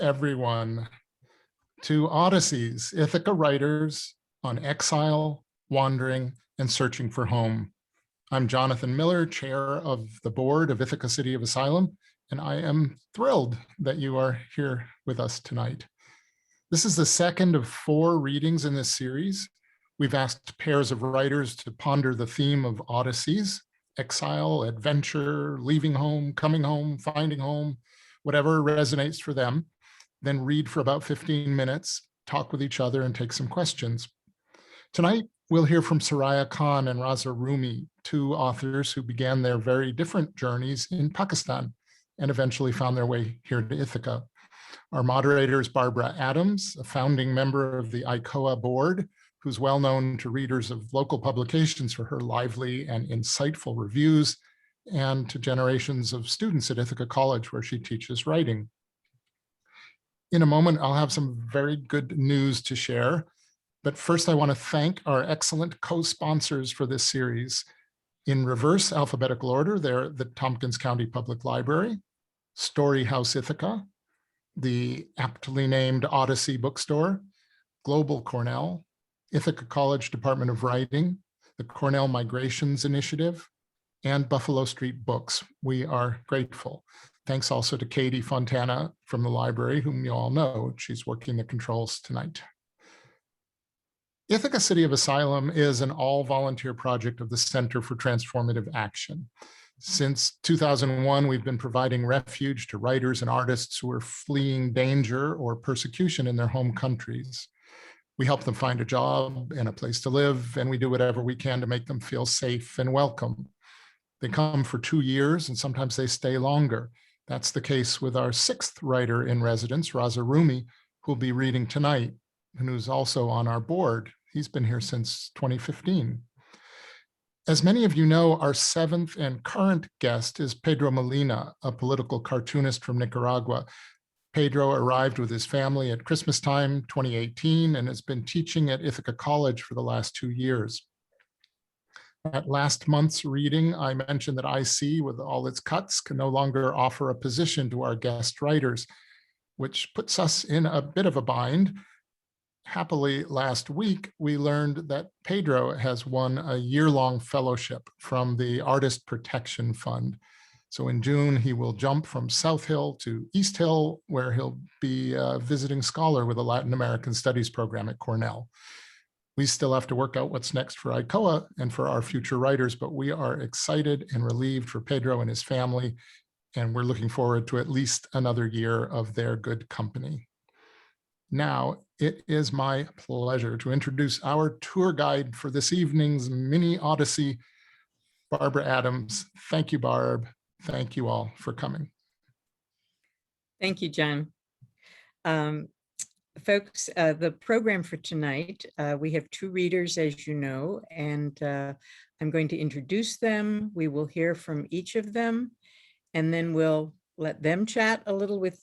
everyone to Odysseys, Ithaca writers on exile, wandering, and searching for home. I'm Jonathan Miller, chair of the board of Ithaca City of Asylum, and I am thrilled that you are here with us tonight. This is the second of 4 readings in this series. We've asked pairs of writers to ponder the theme of Odysseys: exile, adventure, leaving home, coming home, finding home, whatever resonates for them. Then read for about 15 minutes, talk with each other, and take some questions. Tonight, we'll hear from Sorayya Khan and Raza Rumi, 2 authors who began their very different journeys in Pakistan and eventually found their way here to Ithaca. Our moderator is Barbara Adams, a founding member of the ICOA board, who's well known to readers of local publications for her lively and insightful reviews, and to generations of students at Ithaca College, where she teaches writing. In a moment, I'll have some very good news to share, but first I want to thank our excellent co-sponsors for this series. In reverse alphabetical order, they're the Tompkins County Public Library, Story House Ithaca, the aptly named Odyssey Bookstore, Global Cornell, Ithaca College Department of Writing, the Cornell Migrations Initiative, and Buffalo Street Books. We are grateful. Thanks also to Katie Fontana from the library, whom you all know. She's working the controls tonight. Ithaca City of Asylum is an all-volunteer project of the Center for Transformative Action. Since 2001, we've been providing refuge to writers and artists who are fleeing danger or persecution in their home countries. We help them find a job and a place to live, and we do whatever we can to make them feel safe and welcome. They come for 2 years, and sometimes they stay longer. That's the case with our 6th writer in residence, Raza Rumi, who'll be reading tonight, and who's also on our board. He's been here since 2015. As many of you know, our 7th and current guest is Pedro Molina, a political cartoonist from Nicaragua. Pedro arrived with his family at Christmas time 2018 and has been teaching at Ithaca College for the last 2 years. At last month's reading, I mentioned that IC, with all its cuts, can no longer offer a position to our guest writers, which puts us in a bit of a bind. Happily, last week, we learned that Pedro has won a year-long fellowship from the Artist Protection Fund. So in June, he will jump from South Hill to East Hill, where he'll be a visiting scholar with a Latin American Studies program at Cornell. We still have to work out what's next for ICOA and for our future writers, but we are excited and relieved for Pedro and his family, and we're looking forward to at least another year of their good company. Now, it is my pleasure to introduce our tour guide for this evening's mini Odyssey, Barbara Adams. Thank you, Barb. Thank you all for coming. Thank you, John. Folks, the program for tonight, we have 2 readers, as you know, and I'm going to introduce them. We will hear from each of them, and then we'll let them chat a little with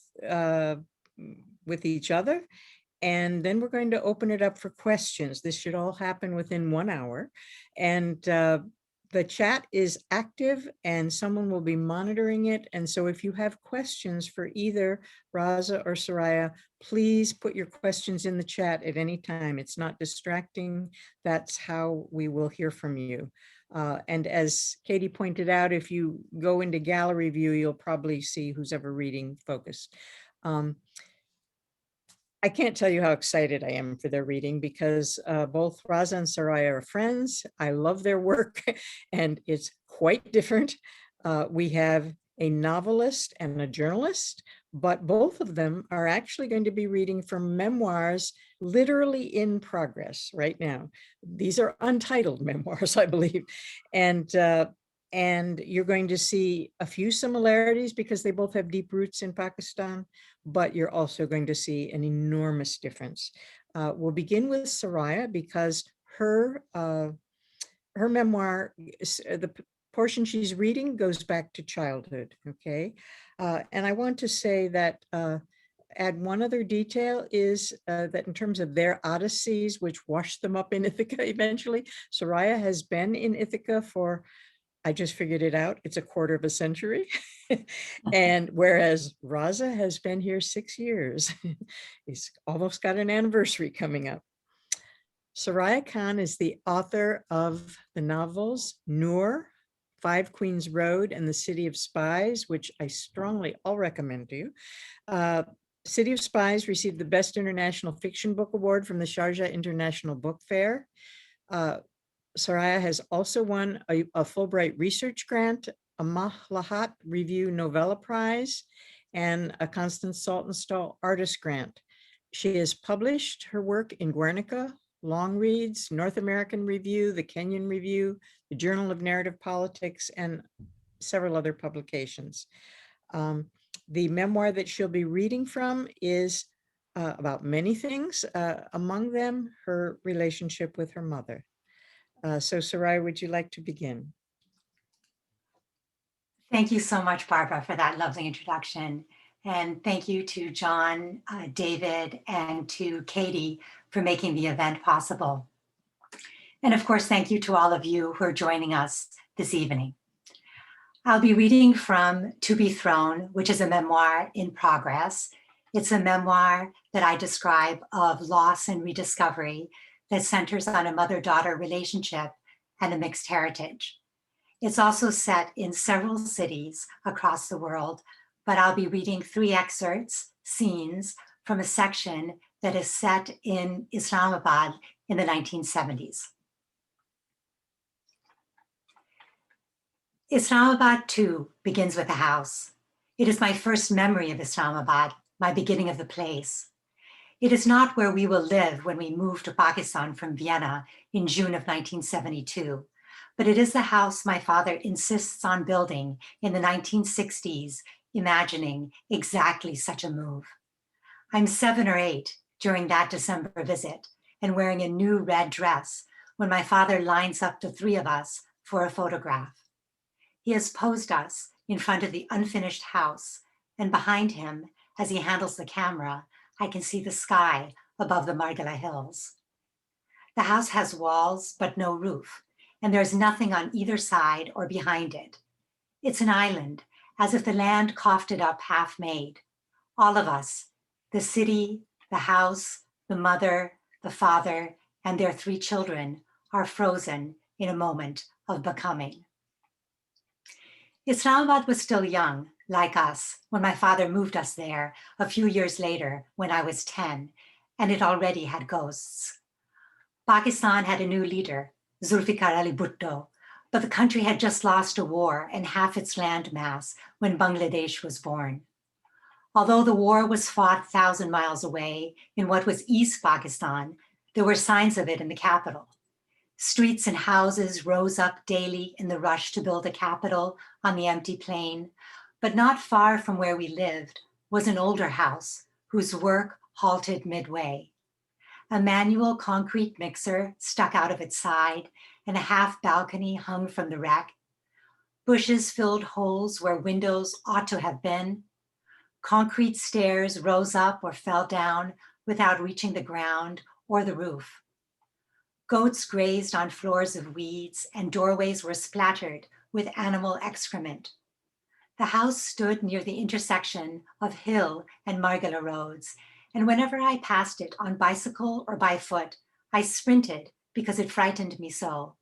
each other. And then we're going to open it up for questions. This should all happen within 1 hour. And the chat is active and someone will be monitoring it. And so if you have questions for either Raza or Sorayya, please put your questions in the chat at any time. It's not distracting. That's how we will hear from you. And as Katie pointed out, if you go into gallery view, you'll probably see who's ever reading focused. I can't tell you how excited I am for their reading because both Raza and Sorayya are friends. I love their work and it's quite different. We have a novelist and a journalist, but both of them are actually going to be reading from memoirs literally in progress right now. These are untitled memoirs, I believe. And you're going to see a few similarities because they both have deep roots in Pakistan, but you're also going to see an enormous difference. We'll begin with Sorayya because her memoir, the portion she's reading goes back to childhood, okay? And I want to say that, add one other detail is that in terms of their Odysseys, which washed them up in Ithaca eventually, Sorayya has been in Ithaca for I just figured it out. It's a quarter of a century. And whereas Raza has been here 6 years, he's almost got an anniversary coming up. Sorayya Khan is the author of the novels Noor, 5 Queens Road, and The City of Spies, which I strongly all recommend to you. City of Spies received the Best International Fiction Book Award from the Sharjah International Book Fair. Sorayya has also won a Fulbright Research Grant, a Mahlahat Review Novella Prize, and a Constance Saltonstall Artist Grant. She has published her work in Guernica, Long Reads, North American Review, the Kenyan Review, the Journal of Narrative Politics, and several other publications. The memoir that she'll be reading from is about many things, among them her relationship with her mother. So Sorayya, would you like to begin? Thank you so much, Barbara, for that lovely introduction. And thank you to John, David, and to Katie for making the event possible. And of course, thank you to all of you who are joining us this evening. I'll be reading from To Be Thrown, which is a memoir in progress. It's a memoir that I describe of loss and rediscovery that centers on a mother-daughter relationship and a mixed heritage. It's also set in several cities across the world, but I'll be reading 3 excerpts, scenes, from a section that is set in Islamabad in the 1970s. Islamabad, too, begins with a house. It is my first memory of Islamabad, my beginning of the place. It is not where we will live when we move to Pakistan from Vienna in June of 1972, but it is the house my father insists on building in the 1960s, imagining exactly such a move. I'm 7 or 8 during that December visit and wearing a new red dress when my father lines up the 3 of us for a photograph. He has posed us in front of the unfinished house, and behind him, as he handles the camera, I can see the sky above the Margala Hills. The house has walls, but no roof, and there's nothing on either side or behind it. It's an island, as if the land coughed it up half-made. All of us, the city, the house, the mother, the father, and their 3 children, are frozen in a moment of becoming. Islamabad was still young, like us, when my father moved us there a few years later when I was 10, and it already had ghosts. Pakistan had a new leader, Zulfikar Ali Bhutto, but the country had just lost a war and half its land mass when Bangladesh was born. Although the war was fought 1,000 miles away in what was East Pakistan, there were signs of it in the capital. Streets and houses rose up daily in the rush to build a capital on the empty plain, but not far from where we lived was an older house whose work halted midway. A manual concrete mixer stuck out of its side and a half balcony hung from the wreck. Bushes filled holes where windows ought to have been. Concrete stairs rose up or fell down without reaching the ground or the roof. Goats grazed on floors of weeds and doorways were splattered with animal excrement. The house stood near the intersection of Hill and Margala roads, and whenever I passed it on bicycle or by foot, I sprinted because it frightened me so.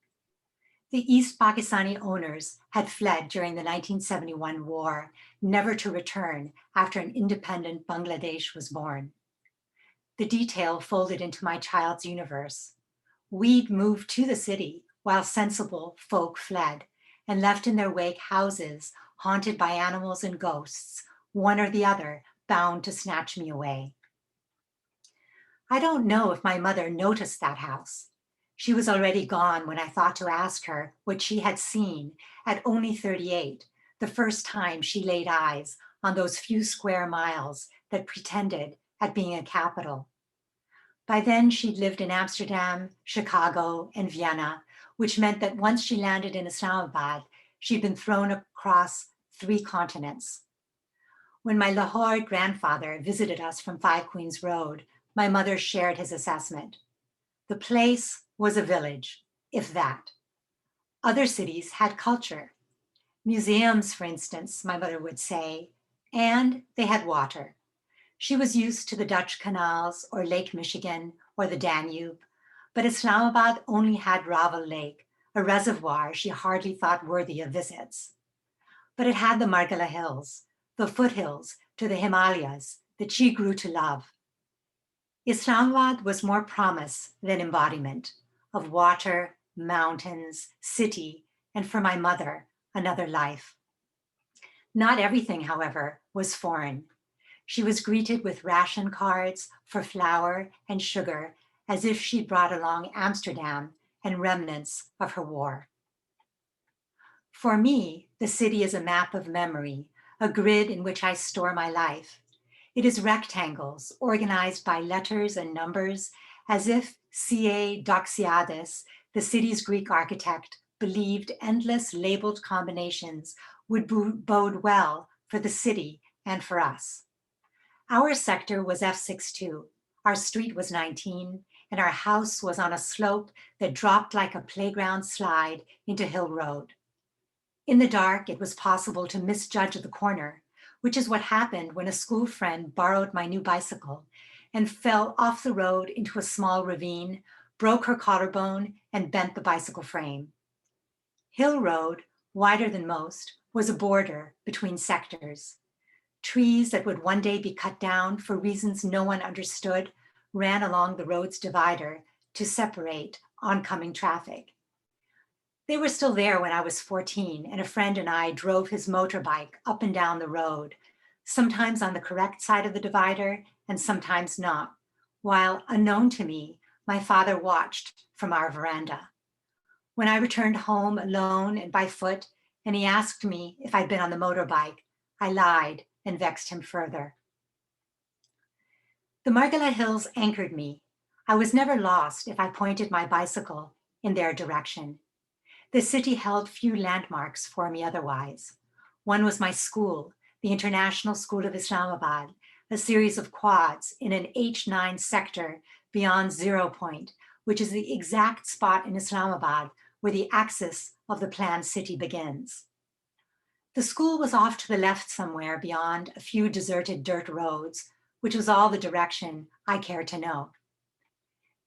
The East Pakistani owners had fled during the 1971 war, never to return after an independent Bangladesh was born. The detail folded into my child's universe. We'd moved to the city while sensible folk fled and left in their wake houses haunted by animals and ghosts, one or the other bound to snatch me away. I don't know if my mother noticed that house. She was already gone when I thought to ask her what she had seen at only 38, the first time she laid eyes on those few square miles that pretended at being a capital. By then, she'd lived in Amsterdam, Chicago, and Vienna, which meant that once she landed in Islamabad, she'd been thrown across 3 continents. When my Lahore grandfather visited us from 5 Queens Road, my mother shared his assessment. The place was a village, if that. Other cities had culture, Museums, for instance, my mother would say, and they had water. She was used to the Dutch canals or Lake Michigan or the Danube, but Islamabad only had Raval Lake, a reservoir she hardly thought worthy of visits. But it had the Margala Hills, the foothills to the Himalayas that she grew to love. Islamabad was more promise than embodiment of water, mountains, city, and for my mother, another life. Not everything, however, was foreign. She was greeted with ration cards for flour and sugar as if she'd brought along Amsterdam and remnants of her war. For me, the city is a map of memory, a grid in which I store my life. It is rectangles organized by letters and numbers as if C.A. Doxiadis, the city's Greek architect, believed endless labeled combinations would bode well for the city and for us. Our sector was F62, our street was 19, and our house was on a slope that dropped like a playground slide into Hill Road. In the dark, it was possible to misjudge the corner, which is what happened when a school friend borrowed my new bicycle and fell off the road into a small ravine, broke her collarbone, and bent the bicycle frame. Hill Road, wider than most, was a border between sectors. Trees that would one day be cut down for reasons no one understood ran along the road's divider to separate oncoming traffic. They were still there when I was 14, and a friend and I drove his motorbike up and down the road, sometimes on the correct side of the divider and sometimes not, while, unknown to me, my father watched from our veranda. When I returned home alone and by foot, and he asked me if I'd been on the motorbike, I lied and vexed him further. The Margala Hills anchored me. I was never lost if I pointed my bicycle in their direction. The city held few landmarks for me otherwise. One was my school, the International School of Islamabad, a series of quads in an H9 sector beyond 0 Point, which is the exact spot in Islamabad where the axis of the planned city begins. The school was off to the left somewhere beyond a few deserted dirt roads, which was all the direction I cared to know.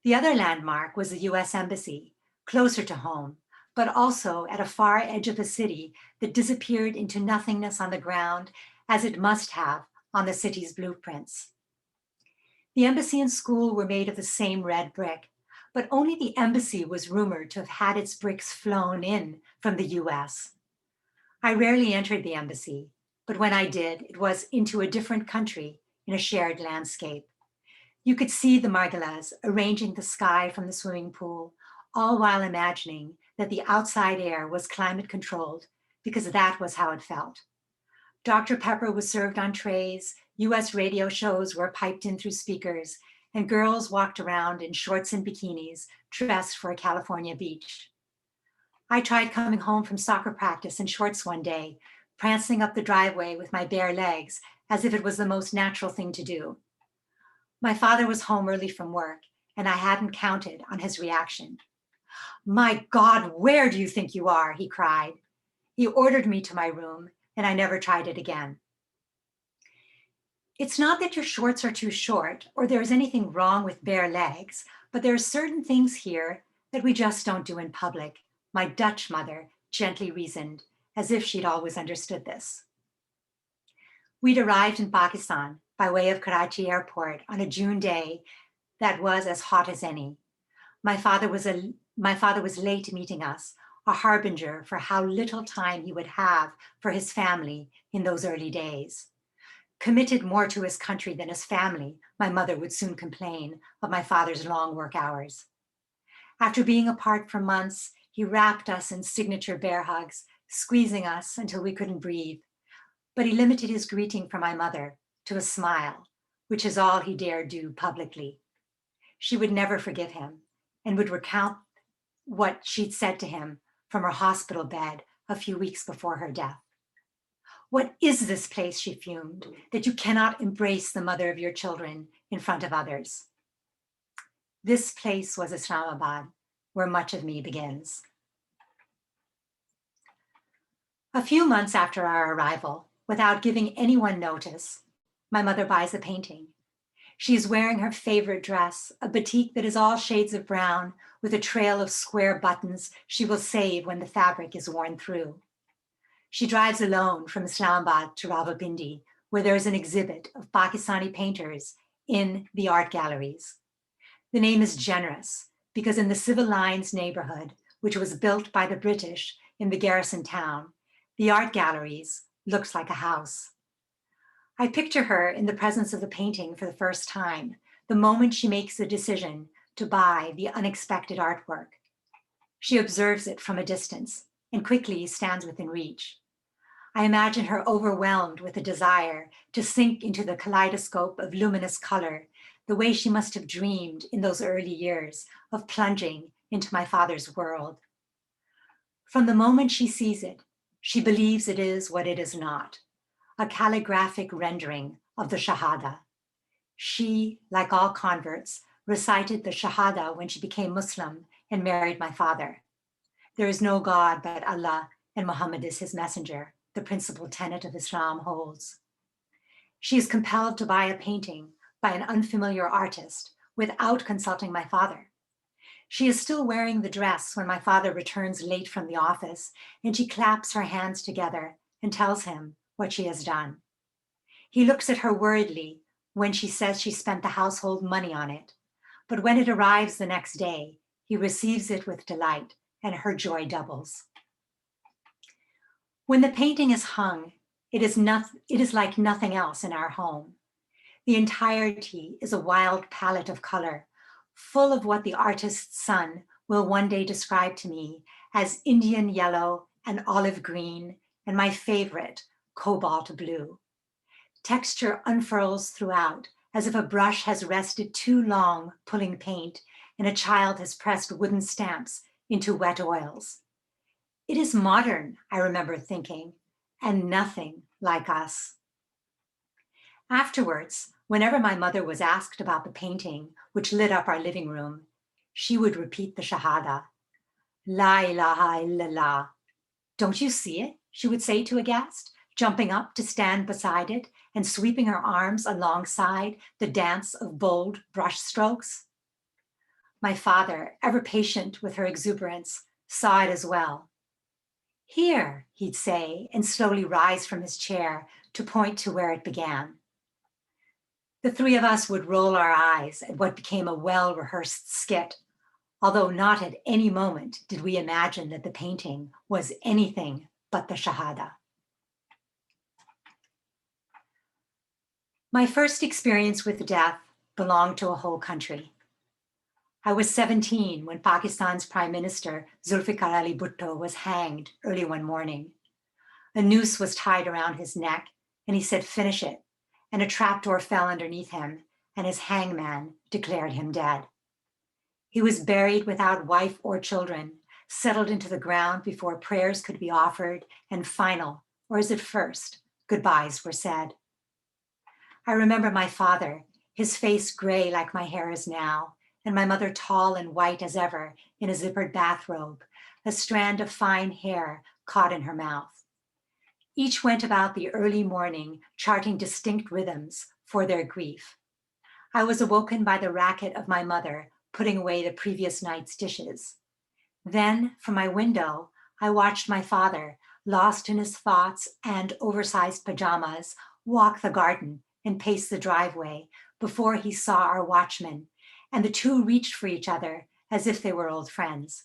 The other landmark was the US Embassy, closer to home, but also at a far edge of the city that disappeared into nothingness on the ground, as it must have on the city's blueprints. The embassy and school were made of the same red brick, but only the embassy was rumored to have had its bricks flown in from the US. I rarely entered the embassy, but when I did, it was into a different country in a shared landscape. You could see the Margalas arranging the sky from the swimming pool, all while imagining that the outside air was climate controlled, because that was how it felt. Dr. Pepper was served on trays, US radio shows were piped in through speakers, and girls walked around in shorts and bikinis, dressed for a California beach. I tried coming home from soccer practice in shorts one day, prancing up the driveway with my bare legs, as if it was the most natural thing to do. My father was home early from work, and I hadn't counted on his reaction. "My God, where do you think you are?" he cried. He ordered me to my room, and I never tried it again. It's not that your shorts are too short or there is anything wrong with bare legs, but there are certain things here that we just don't do in public, my Dutch mother gently reasoned, as if she'd always understood this. We'd arrived in Pakistan by way of Karachi airport on a June day that was as hot as any. My father was late meeting us, a harbinger for how little time he would have for his family in those early days. Committed more to his country than his family, my mother would soon complain of my father's long work hours. After being apart for months, he wrapped us in signature bear hugs, squeezing us until we couldn't breathe. But he limited his greeting for my mother to a smile, which is all he dared do publicly. She would never forgive him and would recount what she'd said to him from her hospital bed a few weeks before her death. "What is this place," she fumed, "that you cannot embrace the mother of your children in front of others?" This place was Islamabad, where much of me begins. A few months after our arrival, without giving anyone notice, my mother buys a painting. She is wearing her favorite dress, a batik that is all shades of brown with a trail of square buttons she will save when the fabric is worn through. She drives alone from Islamabad to Rawalpindi, where there is an exhibit of Pakistani painters in the art galleries. The name is generous because in the Civil Lines neighborhood, which was built by the British in the garrison town, the art galleries looks like a house. I picture her in the presence of the painting for the first time, the moment she makes the decision to buy the unexpected artwork. She observes it from a distance and quickly stands within reach. I imagine her overwhelmed with a desire to sink into the kaleidoscope of luminous color, the way she must have dreamed in those early years of plunging into my father's world. From the moment she sees it, she believes it is what it is not, a calligraphic rendering of the Shahada. She, like all converts, recited the Shahada when she became Muslim and married my father. There is no God but Allah, and Muhammad is his messenger, the principal tenet of Islam holds. She is compelled to buy a painting by an unfamiliar artist without consulting my father. She is still wearing the dress when my father returns late from the office, and she claps her hands together and tells him what she has done. He looks at her worriedly when she says she spent the household money on it, but when it arrives the next day, he receives it with delight, and her joy doubles. When the painting is hung, it is like nothing else in our home. The entirety is a wild palette of color, full of what the artist's son will one day describe to me as Indian yellow and olive green, and my favorite, cobalt blue. Texture unfurls throughout, as if a brush has rested too long pulling paint and a child has pressed wooden stamps into wet oils. It is modern, I remember thinking, and nothing like us. Afterwards, whenever my mother was asked about the painting which lit up our living room, she would repeat the Shahada. La ilaha illallah. Don't you see it? She would say to a guest, jumping up to stand beside it and sweeping her arms alongside the dance of bold brush strokes. My father, ever patient with her exuberance, saw it as well. Here, he'd say, and slowly rise from his chair to point to where it began. The three of us would roll our eyes at what became a well-rehearsed skit, although not at any moment did we imagine that the painting was anything but the Shahada. My first experience with death belonged to a whole country. I was 17 when Pakistan's Prime Minister Zulfikar Ali Bhutto was hanged early one morning. A noose was tied around his neck, and he said, "Finish it," and a trapdoor fell underneath him, and his hangman declared him dead. He was buried without wife or children, settled into the ground before prayers could be offered, and final, or is it first, goodbyes were said. I remember my father, his face gray like my hair is now, and my mother tall and white as ever in a zippered bathrobe, a strand of fine hair caught in her mouth. Each went about the early morning charting distinct rhythms for their grief. I was awoken by the racket of my mother putting away the previous night's dishes. Then, from my window, I watched my father, lost in his thoughts and oversized pajamas, walk the garden and pace the driveway before he saw our watchman, and the two reached for each other as if they were old friends.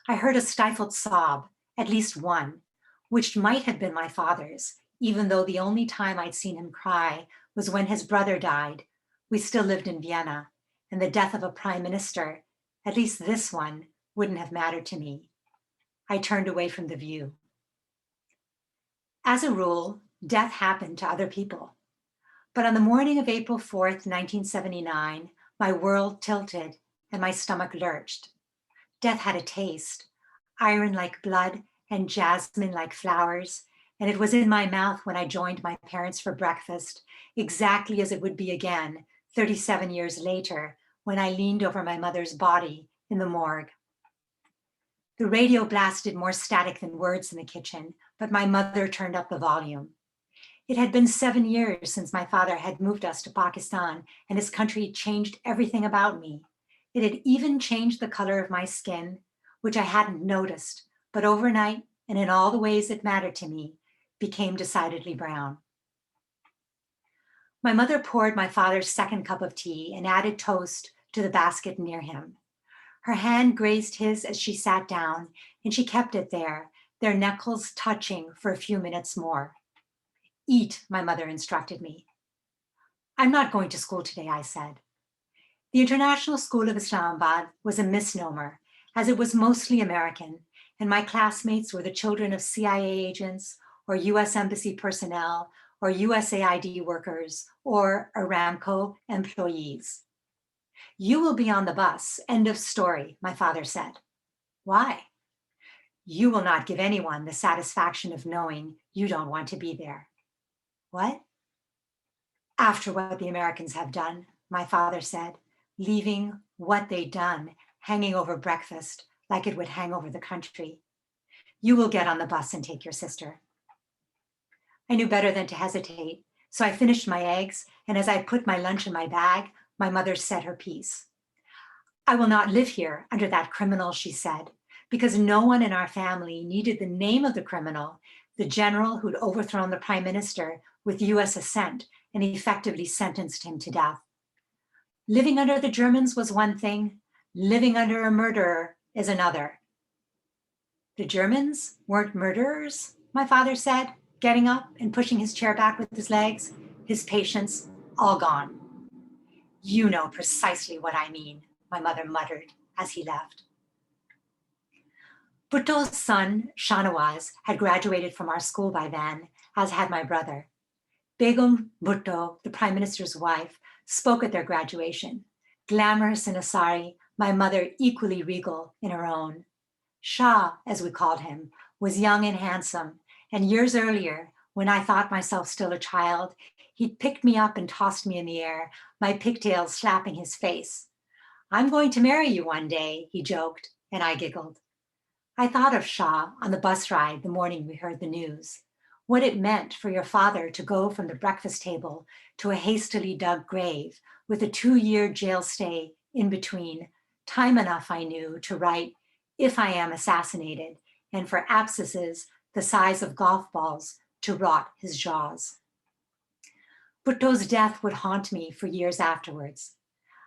I heard a stifled sob, at least one, which might have been my father's, even though the only time I'd seen him cry was when his brother died. We still lived in Vienna, and the death of a prime minister, at least this one, wouldn't have mattered to me. I turned away from the view. As a rule, death happened to other people. But on the morning of April 4th, 1979, my world tilted and my stomach lurched. Death had a taste, iron like blood and jasmine like flowers, and it was in my mouth when I joined my parents for breakfast, exactly as it would be again 37 years later when I leaned over my mother's body in the morgue. The radio blasted more static than words in the kitchen, but my mother turned up the volume. It had been 7 years since my father had moved us to Pakistan, and his country changed everything about me. It had even changed the color of my skin, which I hadn't noticed, but overnight, and in all the ways that mattered to me, became decidedly brown. My mother poured my father's second cup of tea and added toast to the basket near him. Her hand grazed his as she sat down, and she kept it there, their knuckles touching for a few minutes more. Eat, my mother instructed me. I'm not going to school today, I said. The International School of Islamabad was a misnomer, as it was mostly American, and my classmates were the children of CIA agents or US Embassy personnel or USAID workers or Aramco employees. You will be on the bus, end of story, my father said. Why? You will not give anyone the satisfaction of knowing you don't want to be there. What? After what the Americans have done, my father said, leaving what they'd done hanging over breakfast like it would hang over the country. You will get on the bus and take your sister. I knew better than to hesitate, so I finished my eggs, and as I put my lunch in my bag, my mother said her piece. I will not live here under that criminal, she said, because no one in our family needed the name of the criminal, the general who'd overthrown the prime minister with US assent and effectively sentenced him to death. Living under the Germans was one thing, living under a murderer is another. The Germans weren't murderers, my father said, getting up and pushing his chair back with his legs, his patience all gone. You know precisely what I mean, my mother muttered as he left. Bhutto's son, Shanawaz, had graduated from our school by then, as had my brother. Begum Bhutto, the prime minister's wife, spoke at their graduation. Glamorous in a sari, my mother equally regal in her own. Shah, as we called him, was young and handsome, and years earlier, when I thought myself still a child, he'd picked me up and tossed me in the air, my pigtails slapping his face. I'm going to marry you one day, he joked, and I giggled. I thought of Shah on the bus ride the morning we heard the news, what it meant for your father to go from the breakfast table to a hastily dug grave with a 2-year jail stay in between, time enough, I knew, to write, if I am assassinated, and for abscesses the size of golf balls to rot his jaws. Bhutto's death would haunt me for years afterwards.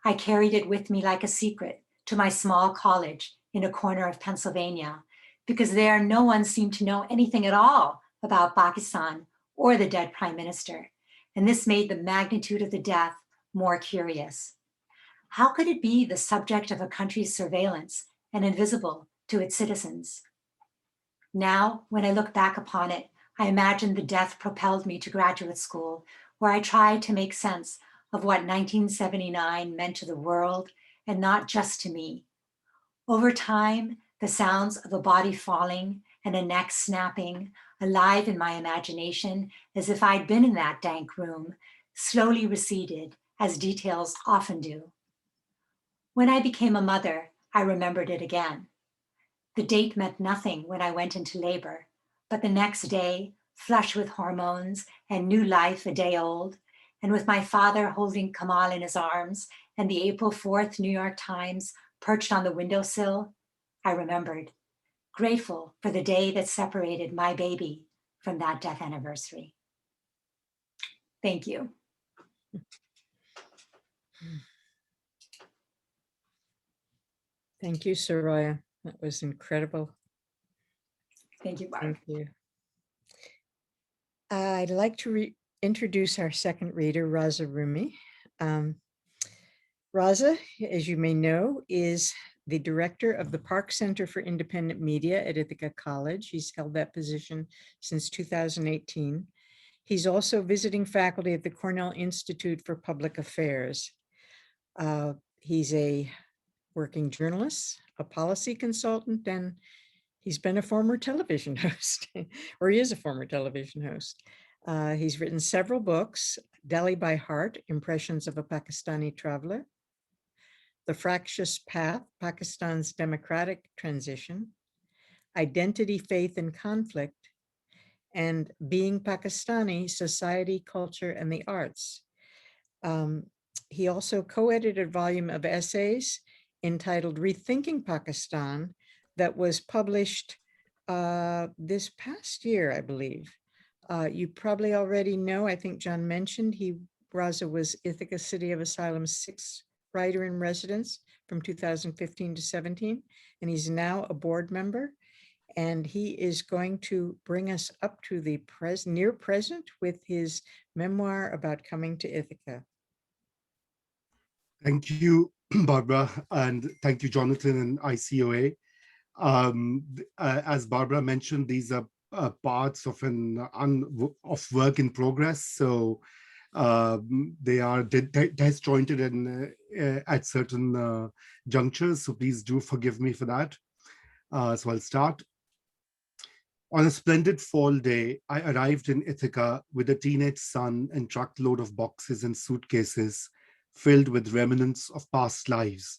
I carried it with me like a secret to my small college in a corner of Pennsylvania, because there no one seemed to know anything at all about Pakistan or the dead prime minister, and this made the magnitude of the death more curious. How could it be the subject of a country's surveillance and invisible to its citizens? Now, when I look back upon it, I imagine the death propelled me to graduate school, where I tried to make sense of what 1979 meant to the world and not just to me. Over time, the sounds of a body falling and a neck snapping, alive in my imagination as if I'd been in that dank room, slowly receded, as details often do. When I became a mother, I remembered it again. The date meant nothing when I went into labor, but the next day, flush with hormones and new life a day old, and with my father holding Kamal in his arms and the April 4th New York Times perched on the windowsill, I remembered, grateful for the day that separated my baby from that death anniversary. Thank you. Thank you, Sorayya. That was incredible. Thank you, Barb. Thank you. I'd like to introduce our second reader, Raza Rumi. Raza, as you may know, is the director of the Park Center for Independent Media at Ithaca College. He's held that position since 2018. He's also visiting faculty at the Cornell Institute for Public Affairs. He's a working journalist, a policy consultant, and he's been a former television host, or he is a former television host. He's written several books: Delhi by Heart, Impressions of a Pakistani Traveler; The Fractious Path, Pakistan's Democratic Transition; Identity, Faith, and Conflict, and Being Pakistani, Society, Culture, and the Arts. He also co-edited a volume of essays entitled Rethinking Pakistan that was published this past year, I believe. You probably already know, I think John mentioned, Raza was Ithaca City of Asylum's 6th writer in residence from 2015 to 17, and he's now a board member. And he is going to bring us up to the near present with his memoir about coming to Ithaca. Thank you, Barbara, and thank you, Jonathan and ICOA. As Barbara mentioned, these are parts of of work in progress, so they are disjointed and at certain junctures. So please do forgive me for that. So I'll start. On a splendid fall day, I arrived in Ithaca with a teenage son and truckload of boxes and suitcases filled with remnants of past lives.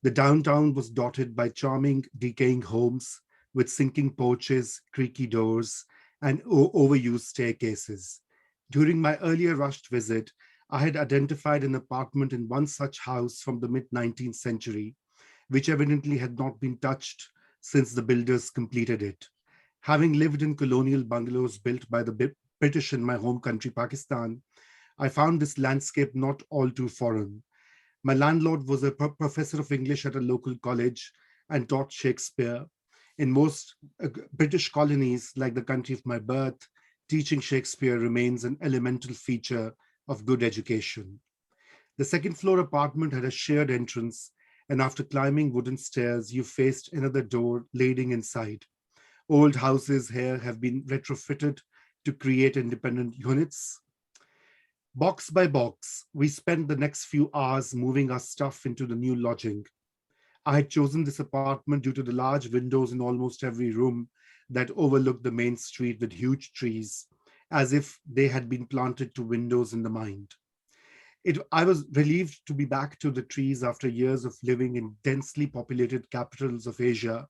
The downtown was dotted by charming, decaying homes with sinking porches, creaky doors, and overused staircases. During my earlier rushed visit, I had identified an apartment in one such house from the mid-19th century, which evidently had not been touched since the builders completed it. Having lived in colonial bungalows built by the British in my home country, Pakistan, I found this landscape not all too foreign. My landlord was a professor of English at a local college and taught Shakespeare. In most British colonies, like the country of my birth, teaching Shakespeare remains an elemental feature of good education. The second floor apartment had a shared entrance, and after climbing wooden stairs, you faced another door leading inside. Old houses here have been retrofitted to create independent units. Box by box, we spent the next few hours moving our stuff into the new lodging. I had chosen this apartment due to the large windows in almost every room that overlooked the main street with huge trees, as if they had been planted to windows in the mind. I was relieved to be back to the trees after years of living in densely populated capitals of Asia,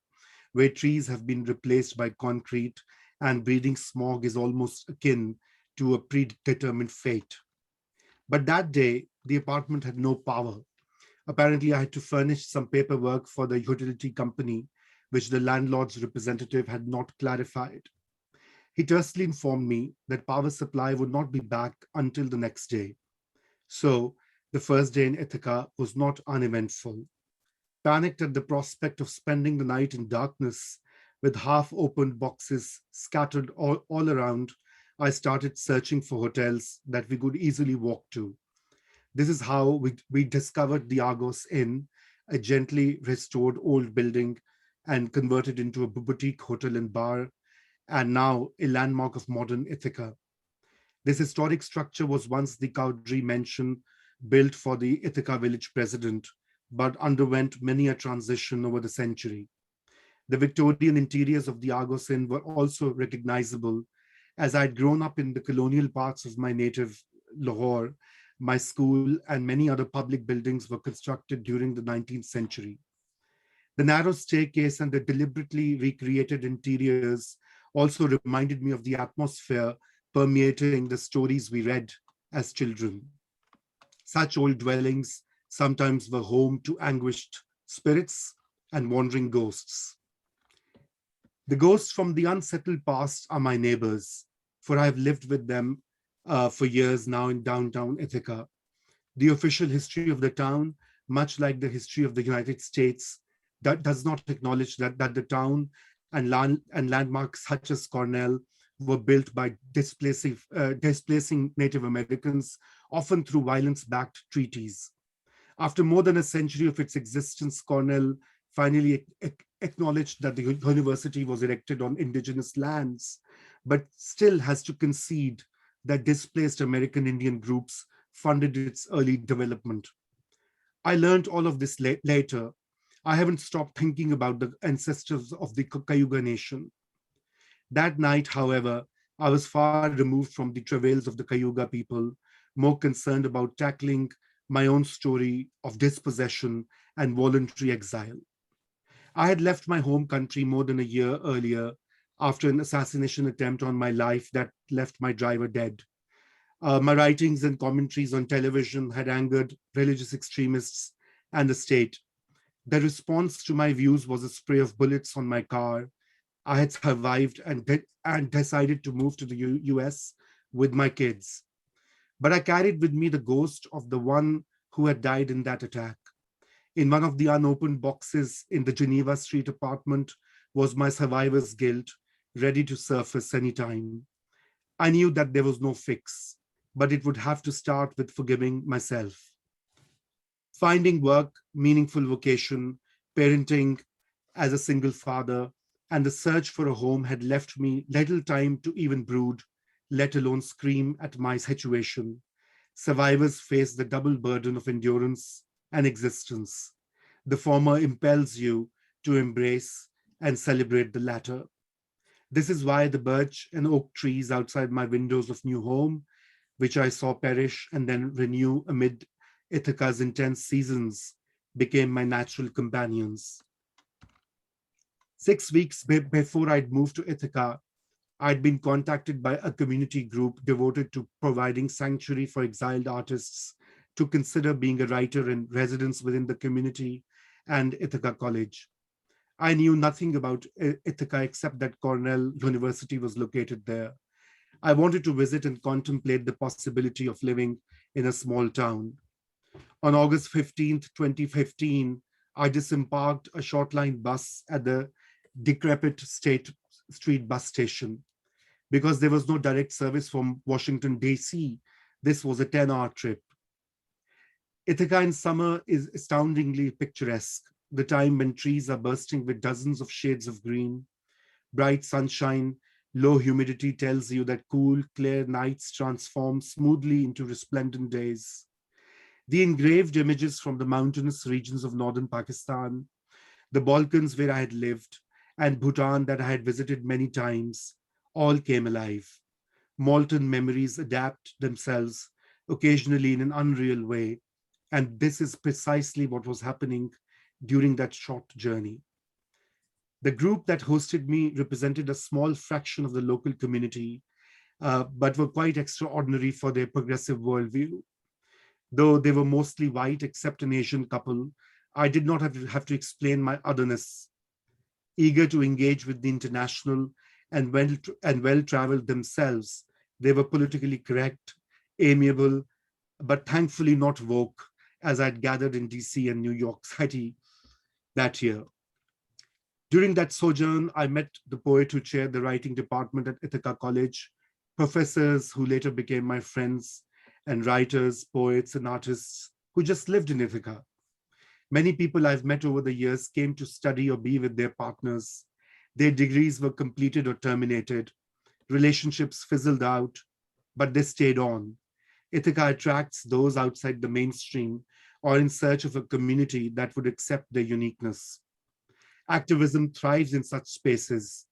where trees have been replaced by concrete and breathing smog is almost akin to a predetermined fate. But that day, the apartment had no power. Apparently, I had to furnish some paperwork for the utility company, which the landlord's representative had not clarified. He tersely informed me that power supply would not be back until the next day. So the first day in Ithaca was not uneventful. Panicked at the prospect of spending the night in darkness with half-opened boxes scattered all around, I started searching for hotels that we could easily walk to. This is how we discovered the Argos Inn, a gently restored old building and converted into a boutique hotel and bar, and now a landmark of modern Ithaca. This historic structure was once the Cowdrey mansion built for the Ithaca village president, but underwent many a transition over the century. The Victorian interiors of the Argos Inn were also recognizable, as I had grown up in the colonial parts of my native Lahore. My school and many other public buildings were constructed during the 19th century. The narrow staircase and the deliberately recreated interiors also reminded me of the atmosphere permeating the stories we read as children. Such old dwellings sometimes were home to anguished spirits and wandering ghosts. The ghosts from the unsettled past are my neighbors, for I have lived with them for years now in downtown Ithaca. The official history of the town, much like the history of the United States, that does not acknowledge that the town and landmarks such as Cornell were built by displacing Native Americans, often through violence-backed treaties. After more than a century of its existence, Cornell finally acknowledged that the university was erected on indigenous lands, but still has to concede that displaced American Indian groups funded its early development. I learned all of this later. I haven't stopped thinking about the ancestors of the Cayuga Nation. That night, however, I was far removed from the travails of the Cayuga people, more concerned about tackling my own story of dispossession and voluntary exile. I had left my home country more than a year earlier after an assassination attempt on my life that left my driver dead. My writings and commentaries on television had angered religious extremists and the state. The response to my views was a spray of bullets on my car. I had survived and decided to move to the US with my kids. But I carried with me the ghost of the one who had died in that attack. In one of the unopened boxes in the Geneva Street apartment was my survivor's guilt, ready to surface anytime. I knew that there was no fix, but it would have to start with forgiving myself. Finding work, meaningful vocation, parenting as a single father, and the search for a home had left me little time to even brood, let alone scream at my situation. Survivors face the double burden of endurance and existence. The former impels you to embrace and celebrate the latter. This is why the birch and oak trees outside my windows of new home, which I saw perish and then renew amid Ithaca's intense seasons, became my natural companions. 6 weeks before I'd moved to Ithaca, I'd been contacted by a community group devoted to providing sanctuary for exiled artists to consider being a writer in residence within the community and Ithaca College. I knew nothing about Ithaca except that Cornell University was located there. I wanted to visit and contemplate the possibility of living in a small town. On August 15th, 2015, I disembarked a short-line bus at the decrepit State Street bus station. Because there was no direct service from Washington, D.C., this was a 10-hour trip. Ithaca in summer is astoundingly picturesque, the time when trees are bursting with dozens of shades of green. Bright sunshine, low humidity tells you that cool, clear nights transform smoothly into resplendent days. The engraved images from the mountainous regions of northern Pakistan, the Balkans where I had lived, and Bhutan that I had visited many times, all came alive. Molten memories adapt themselves, occasionally in an unreal way, and this is precisely what was happening during that short journey. The group that hosted me represented a small fraction of the local community, but were quite extraordinary for their progressive worldview. Though they were mostly white, except an Asian couple, I did not have to explain my otherness. Eager to engage with the international and well-traveled themselves, they were politically correct, amiable, but thankfully not woke, as I'd gathered in DC and New York City that year. During that sojourn, I met the poet who chaired the writing department at Ithaca College, professors who later became my friends, and writers, poets, and artists who just lived in Ithaca. Many people I've met over the years came to study or be with their partners. Their degrees were completed or terminated. Relationships fizzled out, but they stayed on. Ithaca attracts those outside the mainstream or in search of a community that would accept their uniqueness. Activism thrives in such spaces,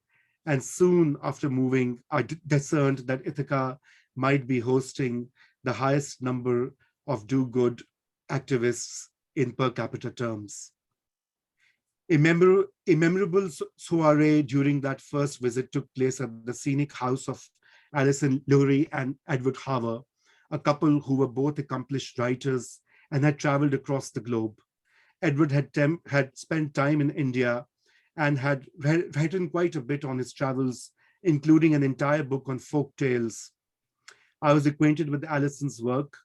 and soon after moving, I discerned that Ithaca might be hosting the highest number of do-good activists in per capita terms. A memorable soiree during that first visit took place at the scenic house of Alison Lurie and Edward Harver, a couple who were both accomplished writers and had traveled across the globe. Edward had spent time in India and had written quite a bit on his travels, including an entire book on folk tales. I was acquainted with Alison's work.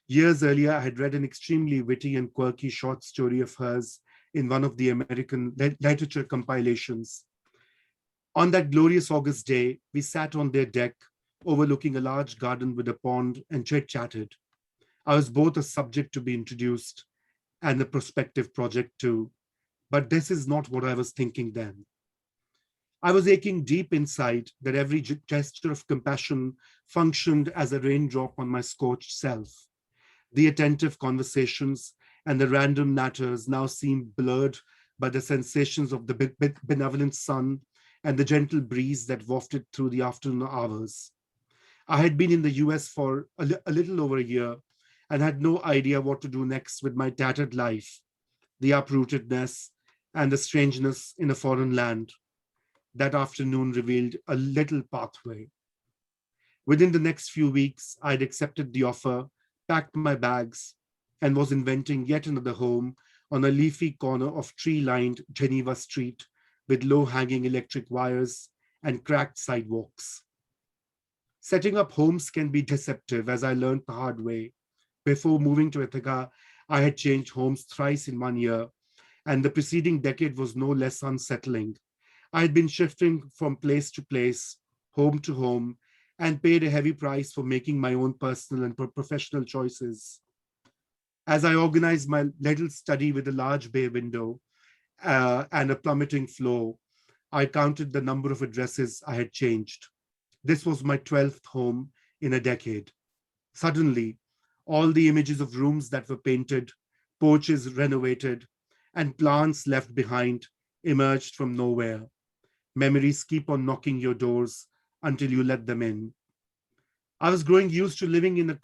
Years earlier, I had read an extremely witty and quirky short story of hers in one of the American literature compilations. On that glorious August day, we sat on their deck, overlooking a large garden with a pond, and chit-chatted. I was both a subject to be introduced and a prospective project too, but this is not what I was thinking then. I was aching deep inside that every gesture of compassion functioned as a raindrop on my scorched self. The attentive conversations and the random natters now seemed blurred by the sensations of the benevolent sun and the gentle breeze that wafted through the afternoon hours. I had been in the US for a little over a year and had no idea what to do next with my tattered life. The uprootedness and the strangeness in a foreign land. That afternoon revealed a little pathway. Within the next few weeks, I'd accepted the offer, packed my bags, and was inventing yet another home on a leafy corner of tree-lined Geneva Street with low-hanging electric wires and cracked sidewalks. Setting up homes can be deceptive, as I learned the hard way. Before moving to Ithaca, I had changed homes thrice in 1 year, and the preceding decade was no less unsettling. I had been shifting from place to place, home to home, and paid a heavy price for making my own personal and professional choices. As I organized my little study with a large bay window and a plummeting floor, I counted the number of addresses I had changed. This was my 12th home in a decade. Suddenly, all the images of rooms that were painted, porches renovated, and plants left behind emerged from nowhere. Memories keep on knocking your doors until you let them in. I was growing used to living in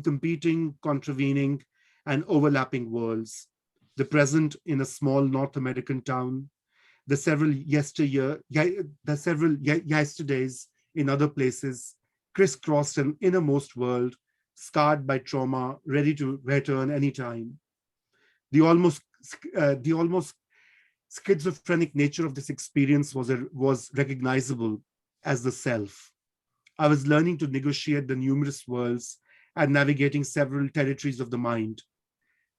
competing, contravening, and overlapping worlds. The present in a small North American town, the several yesterdays in other places, crisscrossed an innermost world, scarred by trauma, ready to return anytime. The almost schizophrenic nature of this experience was recognizable as the self. I was learning to negotiate the numerous worlds and navigating several territories of the mind.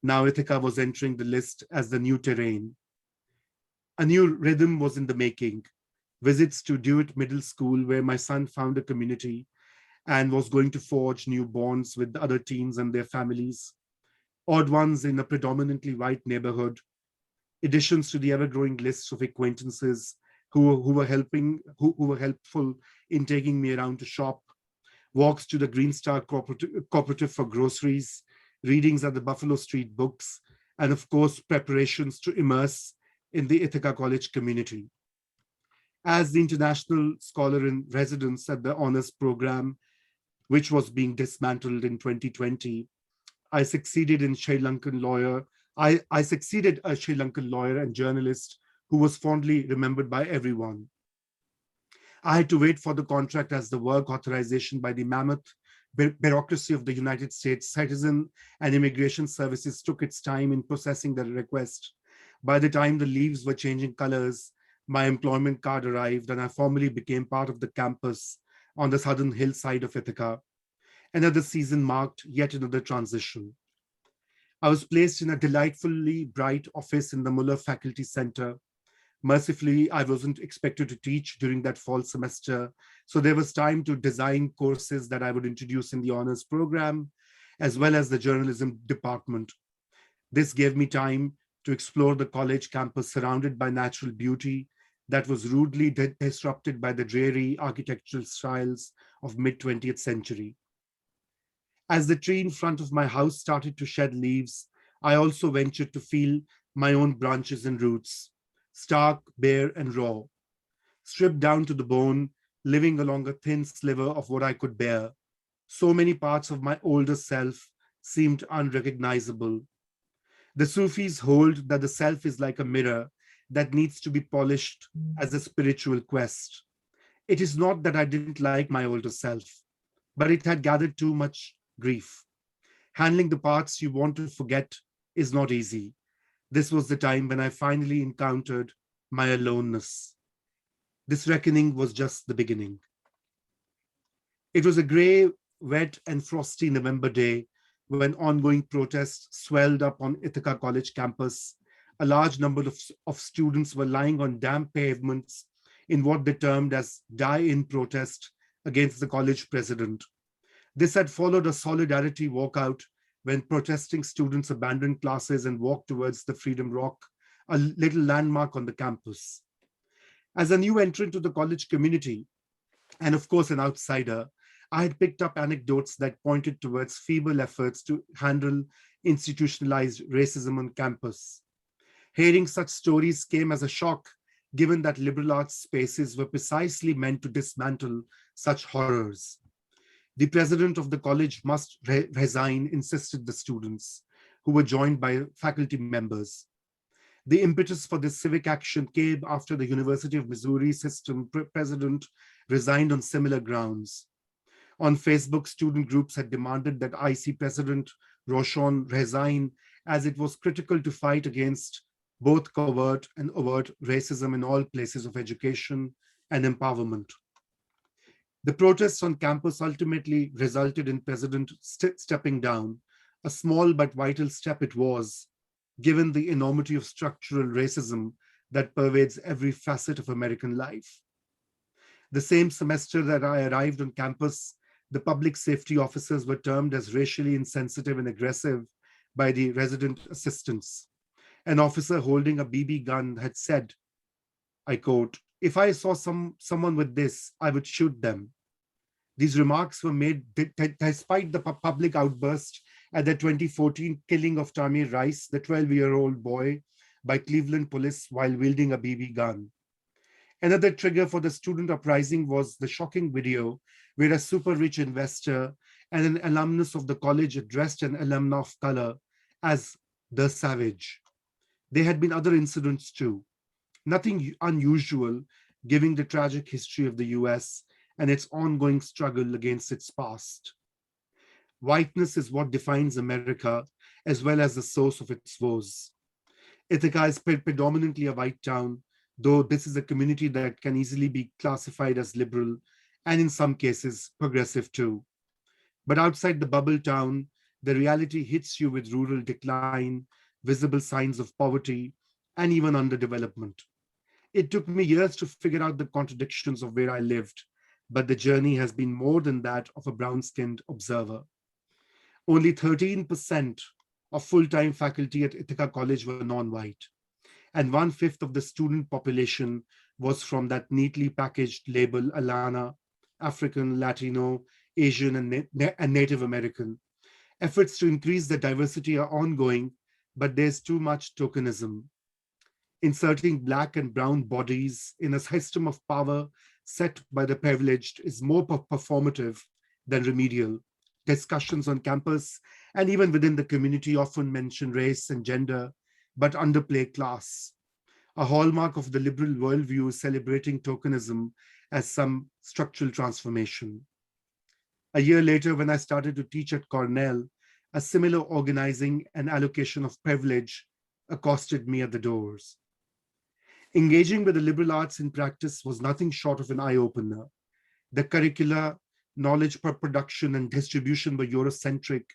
Now Ithaca was entering the list as the new terrain. A new rhythm was in the making. Visits to Dewitt Middle School, where my son found a community and was going to forge new bonds with other teens and their families. Odd ones in a predominantly white neighborhood. Additions to the ever-growing lists of acquaintances who were helpful in taking me around to shop. Walks to the Green Star Cooperative for groceries, readings at the Buffalo Street Books, and of course, preparations to immerse in the Ithaca College community. As the international scholar in residence at the honors program, which was being dismantled in 2020, I succeeded a Sri Lankan lawyer and journalist who was fondly remembered by everyone. I had to wait for the contract as the work authorization by the mammoth bureaucracy of the United States Citizen and Immigration Services took its time in processing the request. By the time the leaves were changing colors, my employment card arrived and I formally became part of the campus on the southern hillside of Ithaca. Another season marked yet another transition. I was placed in a delightfully bright office in the Muller Faculty Center. Mercifully, I wasn't expected to teach during that fall semester, so there was time to design courses that I would introduce in the honors program, as well as the journalism department. This gave me time to explore the college campus surrounded by natural beauty that was rudely disrupted by the dreary architectural styles of mid-20th century. As the tree in front of my house started to shed leaves, I also ventured to feel my own branches and roots, stark, bare, and raw, stripped down to the bone, living along a thin sliver of what I could bear. So many parts of my older self seemed unrecognizable. The Sufis hold that the self is like a mirror that needs to be polished as a spiritual quest. It is not that I didn't like my older self, but it had gathered too much grief. Handling the parts you want to forget is not easy. This was the time when I finally encountered my aloneness. This reckoning was just the beginning. It was a gray, wet, and frosty November day when ongoing protests swelled up on Ithaca College campus. A large number of students were lying on damp pavements in what they termed as die-in protest against the college president. This had followed a solidarity walkout when protesting students abandoned classes and walked towards the Freedom Rock, a little landmark on the campus. As a new entrant to the college community, and of course an outsider, I had picked up anecdotes that pointed towards feeble efforts to handle institutionalized racism on campus. Hearing such stories came as a shock, given that liberal arts spaces were precisely meant to dismantle such horrors. The president of the college must resign, insisted the students, who were joined by faculty members. The impetus for this civic action came after the University of Missouri system president resigned on similar grounds. On Facebook, student groups had demanded that IC President Rochon resign, as it was critical to fight against both covert and overt racism in all places of education and empowerment. The protests on campus ultimately resulted in President stepping down, a small but vital step it was, given the enormity of structural racism that pervades every facet of American life. The same semester that I arrived on campus, the public safety officers were termed as racially insensitive and aggressive by the resident assistants. An officer holding a BB gun had said, I quote, "If I saw someone with this, I would shoot them." These remarks were made despite the public outburst at the 2014 killing of Tamir Rice, the 12-year-old boy, by Cleveland police while wielding a BB gun. Another trigger for the student uprising was the shocking video where a super rich investor and an alumnus of the college addressed an alumna of color as the savage. There had been other incidents too, nothing unusual given the tragic history of the US and its ongoing struggle against its past. Whiteness is what defines America, as well as the source of its woes. Ithaca is predominantly a white town, though this is a community that can easily be classified as liberal and in some cases progressive too. But outside the bubble town, the reality hits you with rural decline, visible signs of poverty, and even underdevelopment. It took me years to figure out the contradictions of where I lived, but the journey has been more than that of a brown-skinned observer. Only 13% of full-time faculty at Ithaca College were non-white, and 1/5 of the student population was from that neatly packaged label Alana, African, Latino, Asian, and Native American. Efforts to increase the diversity are ongoing, but there's too much tokenism. Inserting Black and brown bodies in a system of power set by the privileged is more performative than remedial. Discussions on campus and even within the community often mention race and gender, but underplay class. A hallmark of the liberal worldview is celebrating tokenism as some structural transformation. A year later, when I started to teach at Cornell, a similar organizing and allocation of privilege accosted me at the doors. Engaging with the liberal arts in practice was nothing short of an eye-opener. The curricula, knowledge production, and distribution were Eurocentric,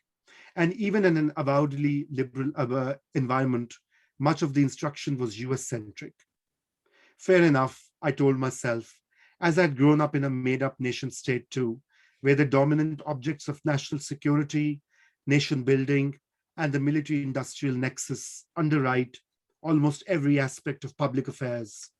and even in an avowedly liberal environment, much of the instruction was US-centric. Fair enough, I told myself, as I'd grown up in a made-up nation state too, where the dominant objects of national security, nation building, and the military-industrial nexus underwrite almost every aspect of public affairs.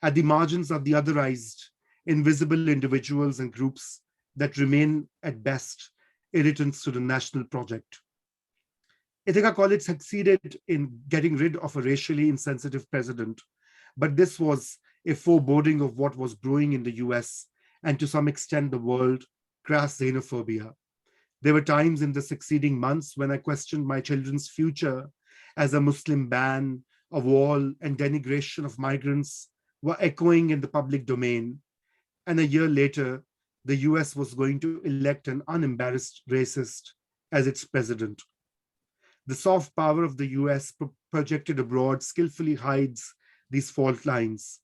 At the margins are the otherized, invisible individuals and groups that remain, at best, irritants to the national project. Ithaca College succeeded in getting rid of a racially insensitive president, but this was a foreboding of what was brewing in the US and to some extent the world, crass xenophobia. There were times in the succeeding months when I questioned my children's future as a Muslim ban, a wall, and denigration of migrants were echoing in the public domain. And a year later, the US was going to elect an unembarrassed racist as its president. The soft power of the US projected abroad skillfully hides these fault lines.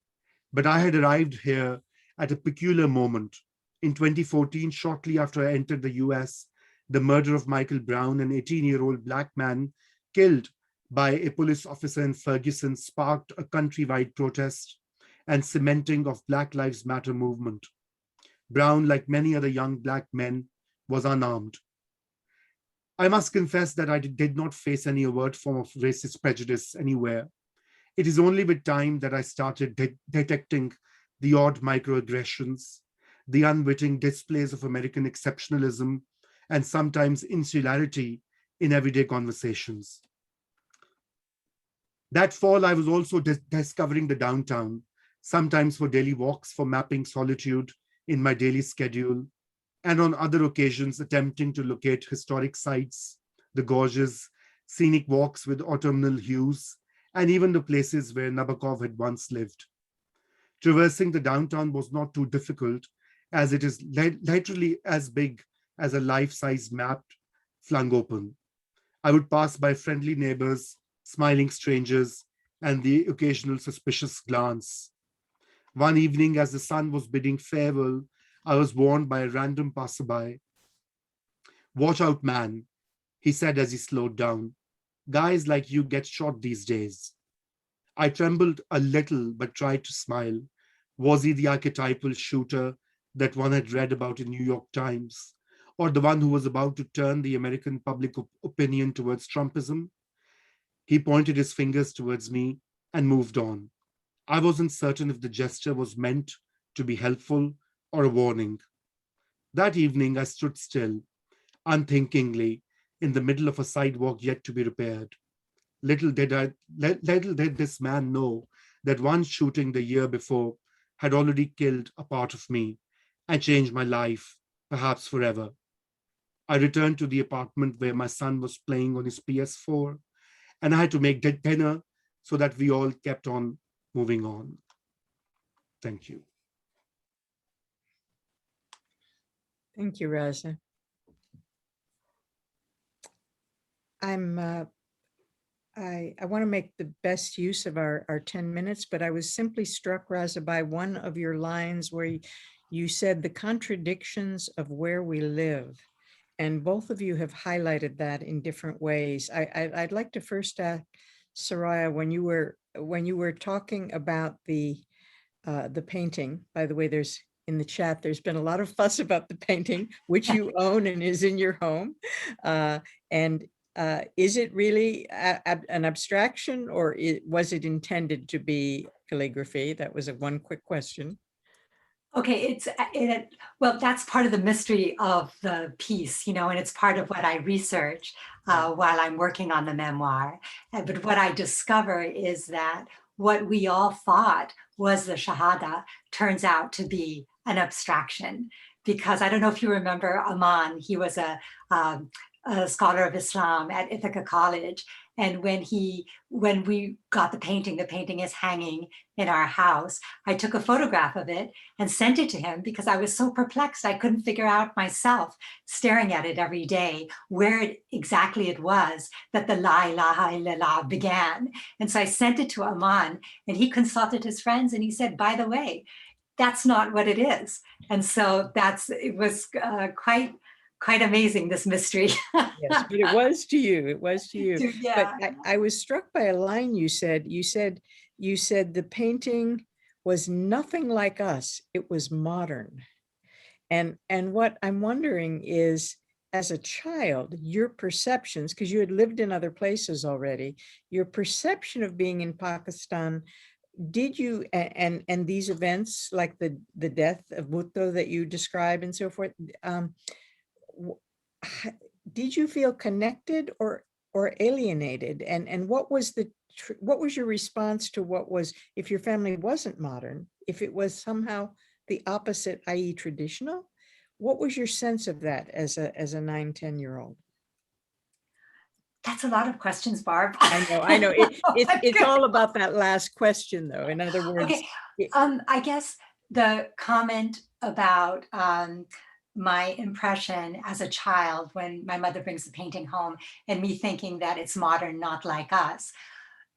But I had arrived here at a peculiar moment. In 2014, shortly after I entered the US, the murder of Michael Brown, an 18-year-old Black man killed by a police officer in Ferguson, sparked a countrywide protest and cementing of Black Lives Matter movement. Brown, like many other young Black men, was unarmed. I must confess that I did not face any overt form of racist prejudice anywhere. It is only with time that I started detecting the odd microaggressions, the unwitting displays of American exceptionalism, and sometimes insularity in everyday conversations. That fall, I was also discovering the downtown, sometimes for daily walks for mapping solitude in my daily schedule, and on other occasions attempting to locate historic sites, the gorges, scenic walks with autumnal hues, and even the places where Nabokov had once lived. Traversing the downtown was not too difficult, as it is literally as big as a life-size map flung open. I would pass by friendly neighbors, smiling strangers, and the occasional suspicious glance. One evening, as the sun was bidding farewell, I was warned by a random passerby. "Watch out, man," he said as he slowed down. "Guys like you get shot these days." I trembled a little, but tried to smile. Was he the archetypal shooter that one had read about in New York Times, or the one who was about to turn the American public opinion towards Trumpism? He pointed his fingers towards me and moved on. I wasn't certain if the gesture was meant to be helpful or a warning. That evening, I stood still, unthinkingly, in the middle of a sidewalk yet to be repaired. Little did this man know that one shooting the year before had already killed a part of me and changed my life, perhaps forever. I returned to the apartment where my son was playing on his PS4, and I had to make dinner so that we all kept on moving on. Thank you. Thank you, Raza. I want to make the best use of our 10 minutes, but I was simply struck, Raza, by one of your lines where you said the contradictions of where we live. And both of you have highlighted that in different ways. I'd like to first ask Sorayya, when you were talking about the painting. By the way, there's in the chat, there's been a lot of fuss about the painting, which you own and is in your home. Is it really an abstraction, or was it intended to be calligraphy? That was one quick question. Okay, well, that's part of the mystery of the piece, and it's part of what I research while I'm working on the memoir. But what I discover is that what we all thought was the Shahada turns out to be an abstraction. Because I don't know if you remember Aman, he was a scholar of Islam at Ithaca College. And when we got the painting is hanging in our house. I took a photograph of it and sent it to him because I was so perplexed. I couldn't figure out myself, staring at it every day, where exactly it was that the La ilaha illallah began. And so I sent it to Aman, and he consulted his friends, and he said, by the way, that's not what it is. And so it was quite amazing, this mystery. Yes, but it was to you. It was to you. Yeah. But I was struck by a line you said. You said the painting was nothing like us. It was modern. And what I'm wondering is, as a child, your perceptions, because you had lived in other places already, your perception of being in Pakistan, did you, and these events like the death of Bhutto that you describe and so forth, did you feel connected or alienated? And what was your response to what was, if your family wasn't modern, if it was somehow the opposite, i.e. traditional? What was your sense of that as a 9-10-year-old? That's a lot of questions, Barb. I know. It's all about that last question, though. In other words, okay. I guess the comment about my impression as a child when my mother brings the painting home and me thinking that it's modern, not like us,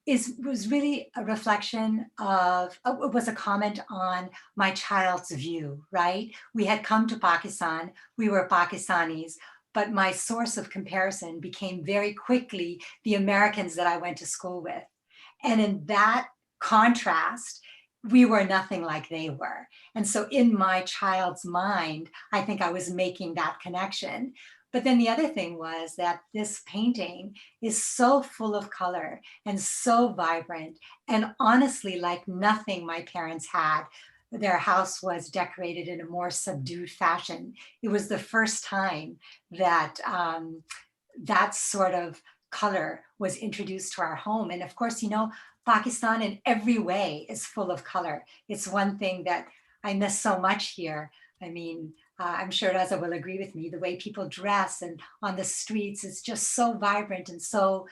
was really a reflection of, was a comment on my child's view, right? We had come to Pakistan, we were Pakistanis, but my source of comparison became very quickly the Americans that I went to school with. And in that contrast, we were nothing like they were. And so in my child's mind, I think I was making that connection. But then the other thing was that this painting is so full of color and so vibrant, and honestly, like nothing my parents had. Their house was decorated in a more subdued fashion. It was the first time that that sort of color was introduced to our home. And of course, Pakistan in every way is full of color. It's one thing that I miss so much here. I mean, I'm sure Raza will agree with me, the way people dress and on the streets is just so vibrant and so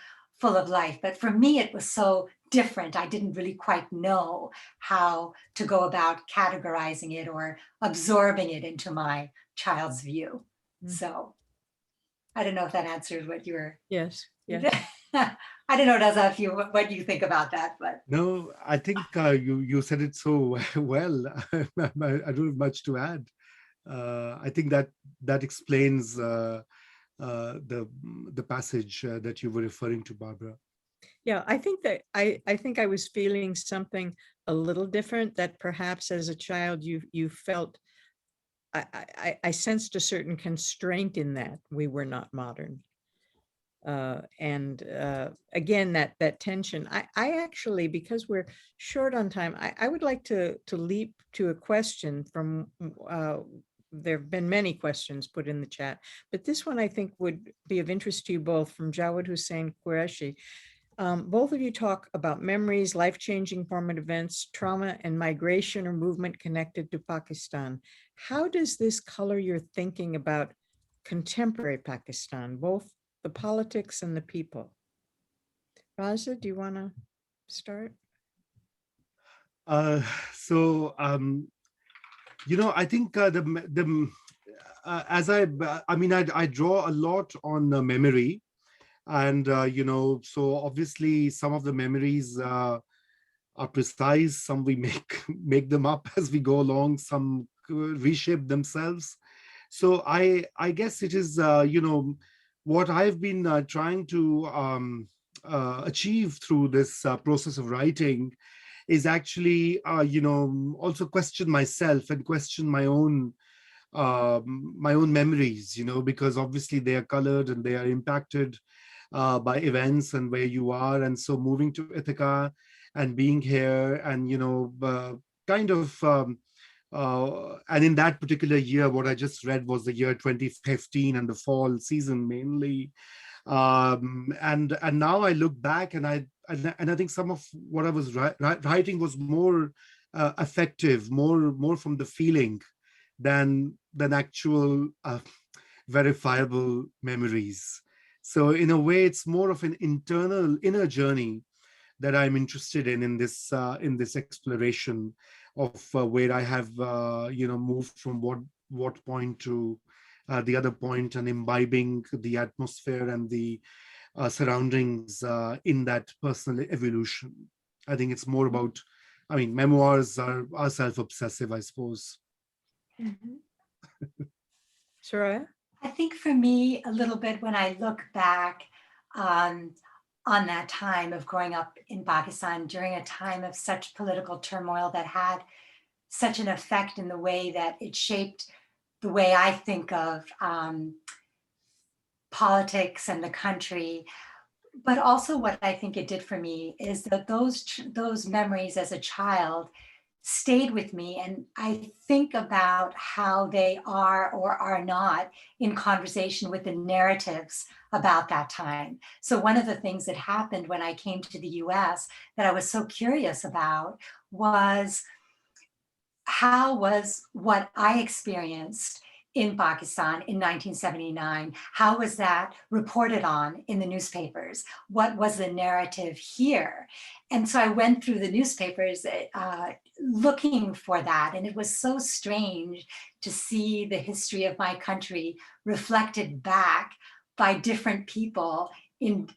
full of life. But for me, it was so different. I didn't really quite know how to go about categorizing it or absorbing it into my child's view. So I don't know if that answers what you were. Yes, yes. I don't know, Raza, if what you think about that, but. No, I think you said it so well. I don't have much to add. I think that explains the passage that you were referring to, Barbara. Yeah, I think that I think I was feeling something a little different, that perhaps as a child you felt, I sensed a certain constraint in that we were not modern. And again, that tension. I actually, because we're short on time, I would like to leap to a question from, there have been many questions put in the chat, but this one I think would be of interest to you both, from Jawed Hussein Qureshi. Both of you talk about memories, life-changing formative events, trauma, and migration or movement connected to Pakistan. How does this color your thinking about contemporary Pakistan, both the politics and the people? Raza, do you want to start? I think I draw a lot on memory, and so obviously some of the memories are precise. Some we make them up as we go along. Some reshape themselves. So I guess it is what I've been trying to achieve through this process of writing is actually also question myself and question my own memories, because obviously they are colored and they are impacted by events and where you are. And so moving to Ithaca and being here and and in that particular year, what I just read was the year 2015 and the fall season mainly. And now I look back and I think some of what I was writing was more effective, more from the feeling than actual verifiable memories. So in a way, it's more of an inner journey that I'm interested in this exploration of where I have moved from what point to the other point, and imbibing the atmosphere and the surroundings in that personal evolution. I think it's more about, memoirs are self-obsessive, I suppose. Sorayya? I think for me, a little bit, when I look back on that time of growing up in Pakistan during a time of such political turmoil that had such an effect in the way that it shaped the way I think of politics and the country. But also what I think it did for me is that those memories as a child stayed with me, and I think about how they are or are not in conversation with the narratives about that time. So one of the things that happened when I came to the US that I was so curious about was how was what I experienced in Pakistan in 1979, how was that reported on in the newspapers? What was the narrative here? And so I went through the newspapers looking for that. And it was so strange to see the history of my country reflected back by different people in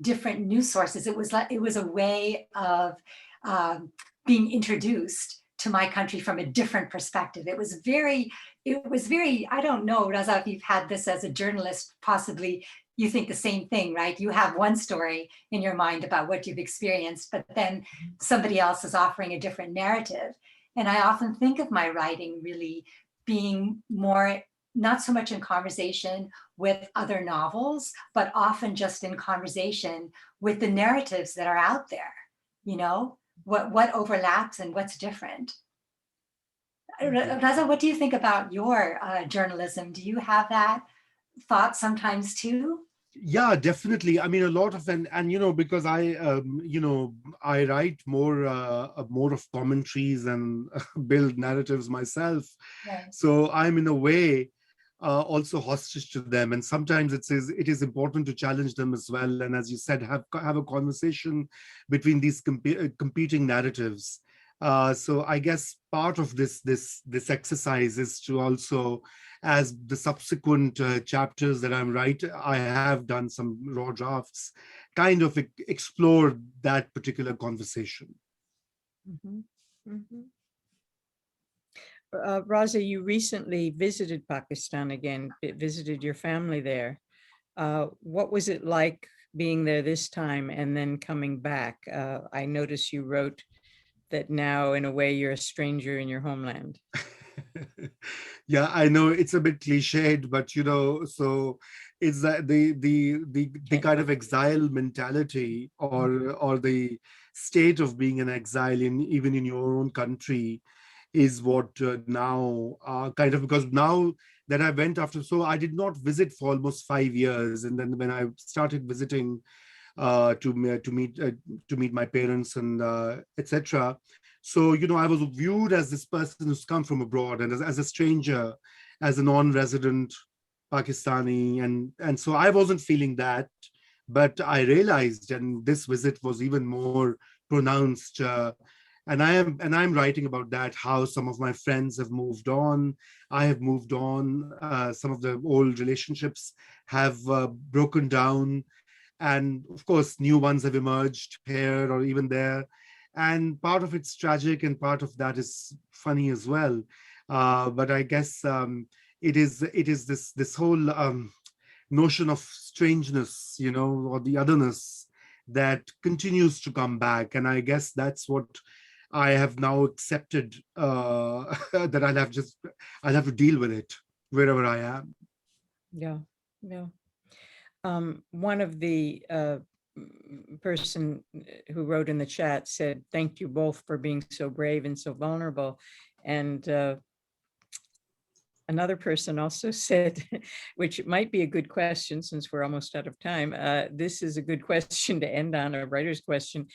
different news sources. It was a way of being introduced to my country from a different perspective. It was very, I don't know, Raza, if you've had this as a journalist, possibly you think the same thing, right? You have one story in your mind about what you've experienced, but then somebody else is offering a different narrative. And I often think of my writing really being more, not so much in conversation with other novels, but often just in conversation with the narratives that are out there, what overlaps and what's different. Raza, what do you think about your journalism? Do you have that thought sometimes too? Yeah, definitely. A lot of and because I I write more of commentaries and build narratives myself. Right. So I'm in a way also hostage to them. And sometimes it is important to challenge them as well. And as you said, have a conversation between these competing narratives. So I guess part of this exercise is to also, as the subsequent chapters that I'm writing, I have done some raw drafts, kind of explore that particular conversation. Mhm, mhm. Raza, you recently visited Pakistan again, visited your family there. What was it like being there this time and then coming back? I noticed you wrote that now, in a way, you're a stranger in your homeland. Yeah, I know it's a bit cliched, but so it's that the kind of exile mentality, or the state of being an exile even in your own country, is what now kind of, because now that I went after, so I did not visit for almost 5 years, and then when I started visiting to meet my parents and etc. So I was viewed as this person who's come from abroad, and as a stranger, as a non-resident Pakistani, and so I wasn't feeling that, but I realized, and this visit was even more pronounced. And I'm writing about that, how some of my friends have moved on. I have moved on. Some of the old relationships have broken down, and of course new ones have emerged here or even there, and part of it's tragic and part of that is funny as well. But I guess it is this whole notion of strangeness, or the otherness, that continues to come back, and I guess that's what I have now accepted, that I'll have to deal with it wherever I am. Yeah, yeah. One of the person who wrote in the chat said, "Thank you both for being so brave and so vulnerable." And another person also said, which might be a good question since we're almost out of time. This is a good question to end on, a writer's question.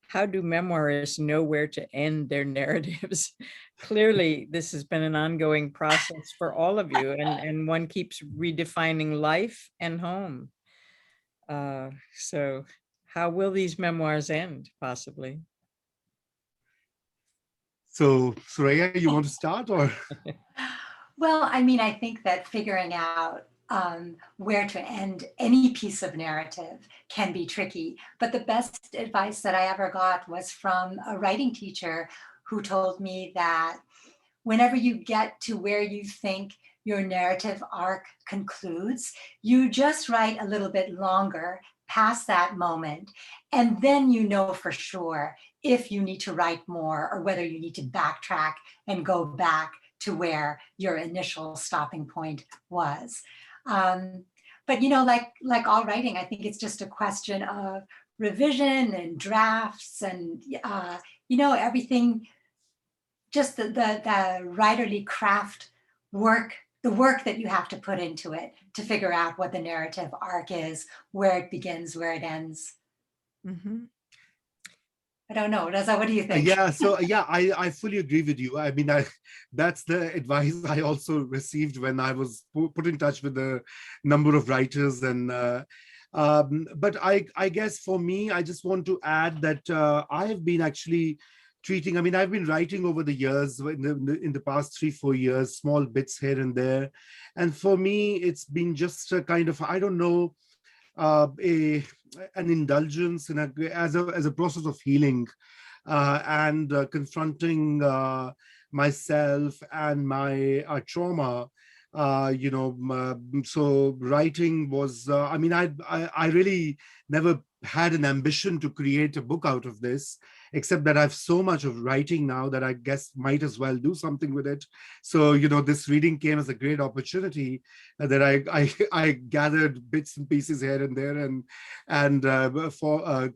How do memoirists know where to end their narratives? Clearly, this has been an ongoing process for all of you, and one keeps redefining life and home. So how will these memoirs end, possibly? So, Sorayya, you want to start, or? Well, I mean, I think that figuring out where to end any piece of narrative can be tricky. But the best advice that I ever got was from a writing teacher who told me that whenever you get to where you think your narrative arc concludes, you just write a little bit longer past that moment. And then you know for sure if you need to write more or whether you need to backtrack and go back to where your initial stopping point was. But like all writing, I think it's just a question of revision and drafts and everything, just the writerly craft work, the work that you have to put into it to figure out what the narrative arc is, where it begins, where it ends. Mm-hmm. I don't know, Raza, what do you think? I fully agree with you. I mean, that's the advice I also received when I was put in touch with a number of writers. And but I guess for me, I just want to add that I have been actually treating, I mean, I've been writing over the years, in the past 3-4 years, small bits here and there. And for me, it's been just a kind of, I don't know, an indulgence as a process of healing, and confronting myself and my trauma. So writing was, I mean, I really never had an ambition to create a book out of this, except that I have so much of writing now that I guess might as well do something with it. So, this reading came as a great opportunity, that I gathered bits and pieces here and there, and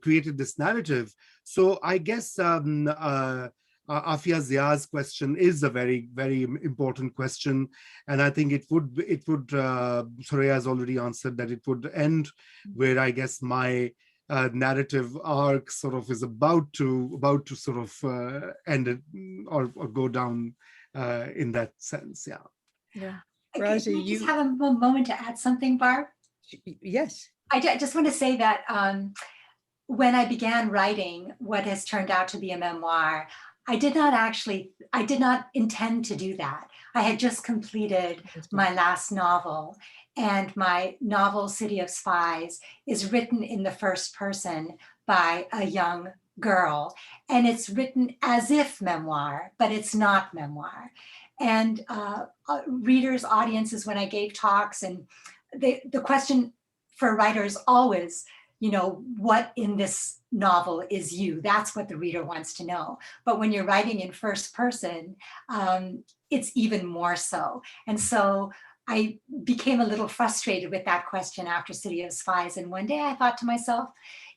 created this narrative. So I guess Afia Zia's question is a very, very important question. And I think it would Sorayya has already answered that it would end where I guess my narrative arc sort of is about to sort of end it, or go down in that sense. Yeah. Raza, Can I just you, have a moment to add something, Barb? yes, I just want to say that when I began writing what has turned out to be a memoir, I did not intend to do that. I had just completed my last novel, and my novel, City of Spies, is written in the first person by a young girl. And it's written as if memoir, but it's not memoir. And readers, audiences, when I gave talks, and the question for writers always, what in this novel is you? That's what the reader wants to know. But when you're writing in first person, it's even more so. And so I became a little frustrated with that question after City of Spies. And one day I thought to myself,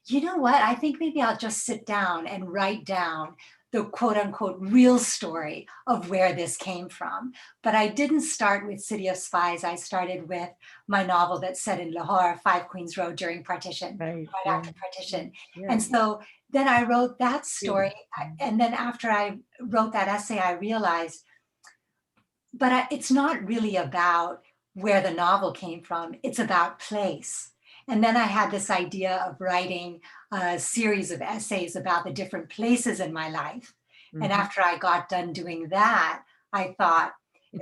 you know what? I think maybe I'll just sit down and write down the quote unquote real story of where this came from. But I didn't start with City of Spies. I started with my novel that's set in Lahore, 5 Queens Road during partition, right after partition. yeah. And so then I wrote that story. And then after I wrote that essay, I realized, but it's not really about where the novel came from. It's about place. And then I had this idea of writing a series of essays about the different places in my life. Mm-hmm. And after I got done doing that, I thought,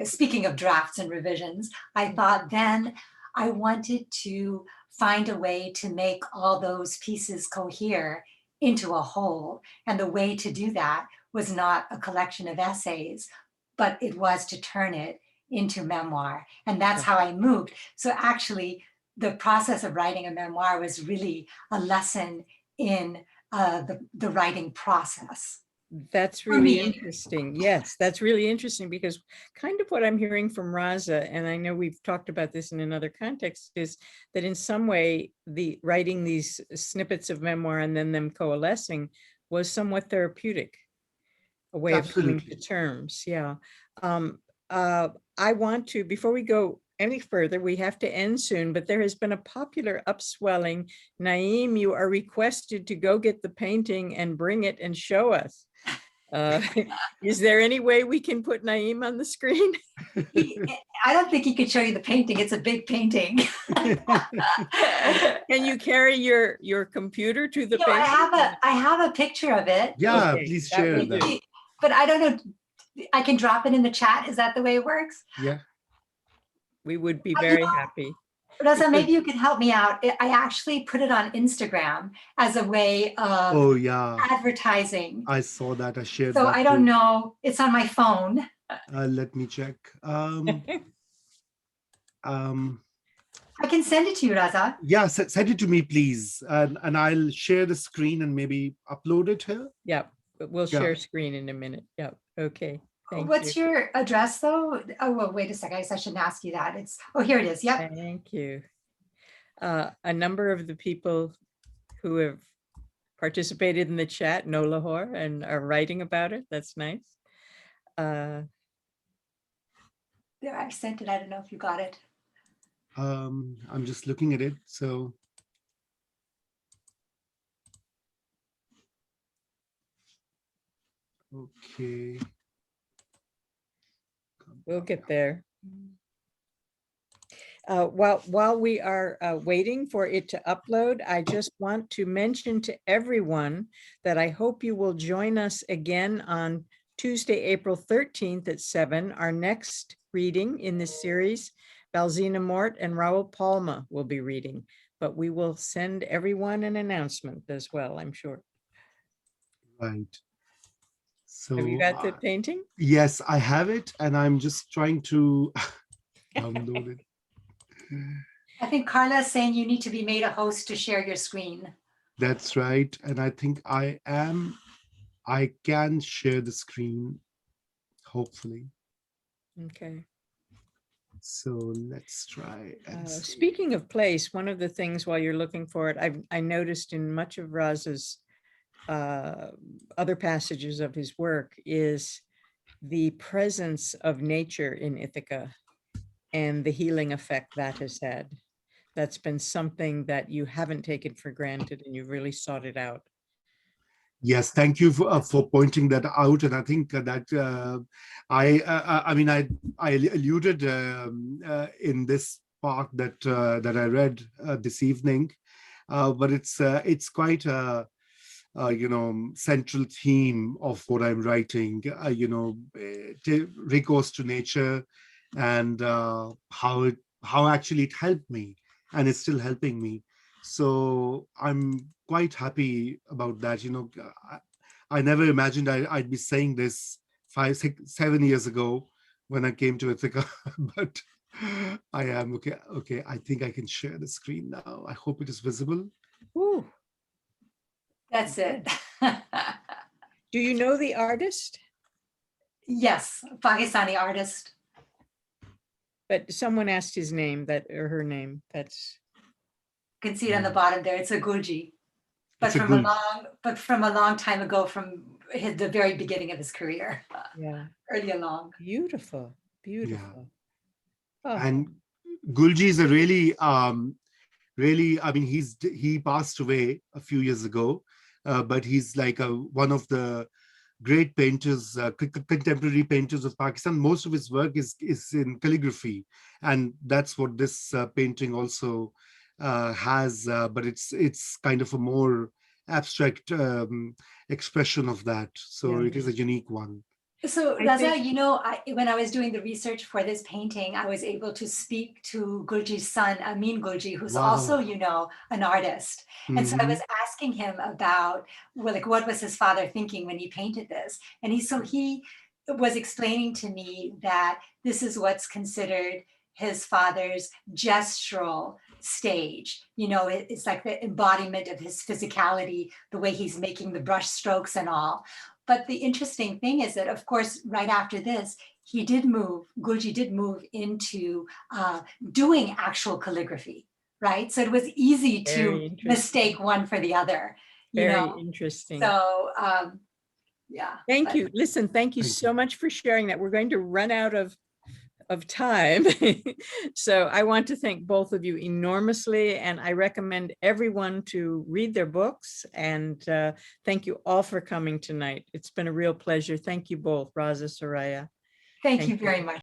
speaking of drafts and revisions, I thought then I wanted to find a way to make all those pieces cohere into a whole. And the way to do that was not a collection of essays, but it was to turn it into memoir. And that's how I moved. So actually, the process of writing a memoir was really a lesson in the writing process. That's really interesting. Yes, that's really interesting, because kind of what I'm hearing from Raza, and I know we've talked about this in another context, is that in some way the writing these snippets of memoir and then them coalescing was somewhat therapeutic, a way of coming to terms. Yeah. I want to, before we go any further, we have to end soon, but there has been a popular upswelling. Naeem, you are requested to go get the painting and bring it and show us. Is there any way we can put Naeem on the screen? I don't think he could show you the painting. It's a big painting. Can you carry your computer to the painting? I have a picture of it. Yeah, okay, please share that. But I don't know. I can drop it in the chat. Is that the way it works? Yeah. We would be very happy. Raza, maybe you could help me out. I actually put it on Instagram as a way of advertising. I saw that. I shared that. So I don't know. It's on my phone. Let me check. I can send it to you, Raza. Yeah, send it to me, please. And I'll share the screen and maybe upload it here. Yeah, we'll share screen in a minute. Yeah, okay. What's your address though? Oh, well, wait a second. I guess I shouldn't ask you that. Oh, here it is. Yep. Thank you. A number of the people who have participated in the chat know Lahore and are writing about it. That's nice. There, I sent it. I don't know if you got it. I'm just looking at it. So. Okay. We'll get there. While we are waiting for it to upload, I just want to mention to everyone that I hope you will join us again on Tuesday, April 13th at 7. Our next reading in this series, Balzina Mort and Raul Palma will be reading, but we will send everyone an announcement as well, I'm sure. Right. So, have you got the painting? Yes, I have it, and I'm just trying to download it. I think Carla is saying you need to be made a host to share your screen. That's right, and I think I am. I can share the screen, hopefully. Okay. So let's try. Speaking of place, one of the things while you're looking for it, I noticed in much of Raza's other passages of his work is the presence of nature in Ithaca and the healing effect that has had. That's been something that you haven't taken for granted and you've really sought it out. Yes, thank you for pointing that out. And I think that I mean, I alluded in this part that I read this evening, but it's quite a central theme of what I'm writing. Recourse to nature, and how actually it helped me, and it's still helping me. So I'm quite happy about that. I never imagined I'd be saying this 5, 6, 7 years ago when I came to Ithaca, but I am okay. Okay, I think I can share the screen now. I hope it is visible. Ooh, That's it. do you know the artist? Yes, Pakistani artist. But someone asked his name, that or her name. That's You can see it on the bottom there. It's a Gulji, but It's a from a long time ago, from the very beginning of his career, yeah, early along. beautiful, beautiful. Oh, And Gulji is a really, I mean, he passed away a few years ago, but he's like one of the great painters, contemporary painters of Pakistan. Most of his work is in calligraphy, and that's what this painting also has. But it's kind of a more abstract expression of that. So Yeah. it is a unique one. So I Raza, think- when I was doing the research for this painting, I was able to speak to Gulji's son, Amin Gulji, who's Wow. also, an artist. And so I was asking him about, well, like, what was his father thinking when he painted this? And he was explaining to me that this is what's considered his father's gestural stage. It's like the embodiment of his physicality, the way he's making the brush strokes and all. But the interesting thing is that, of course, right after this, Gulji did move into doing actual calligraphy, right? So it was easy Very to interesting. mistake one for the other, Very interesting. So, yeah. Thank you. Listen, thank you so much for sharing that. We're going to run out of time. So I want to thank both of you enormously, and I recommend everyone to read their books, and thank you all for coming tonight. It's been a real pleasure. Thank you both, Raza, Sorayya. Thank you very much.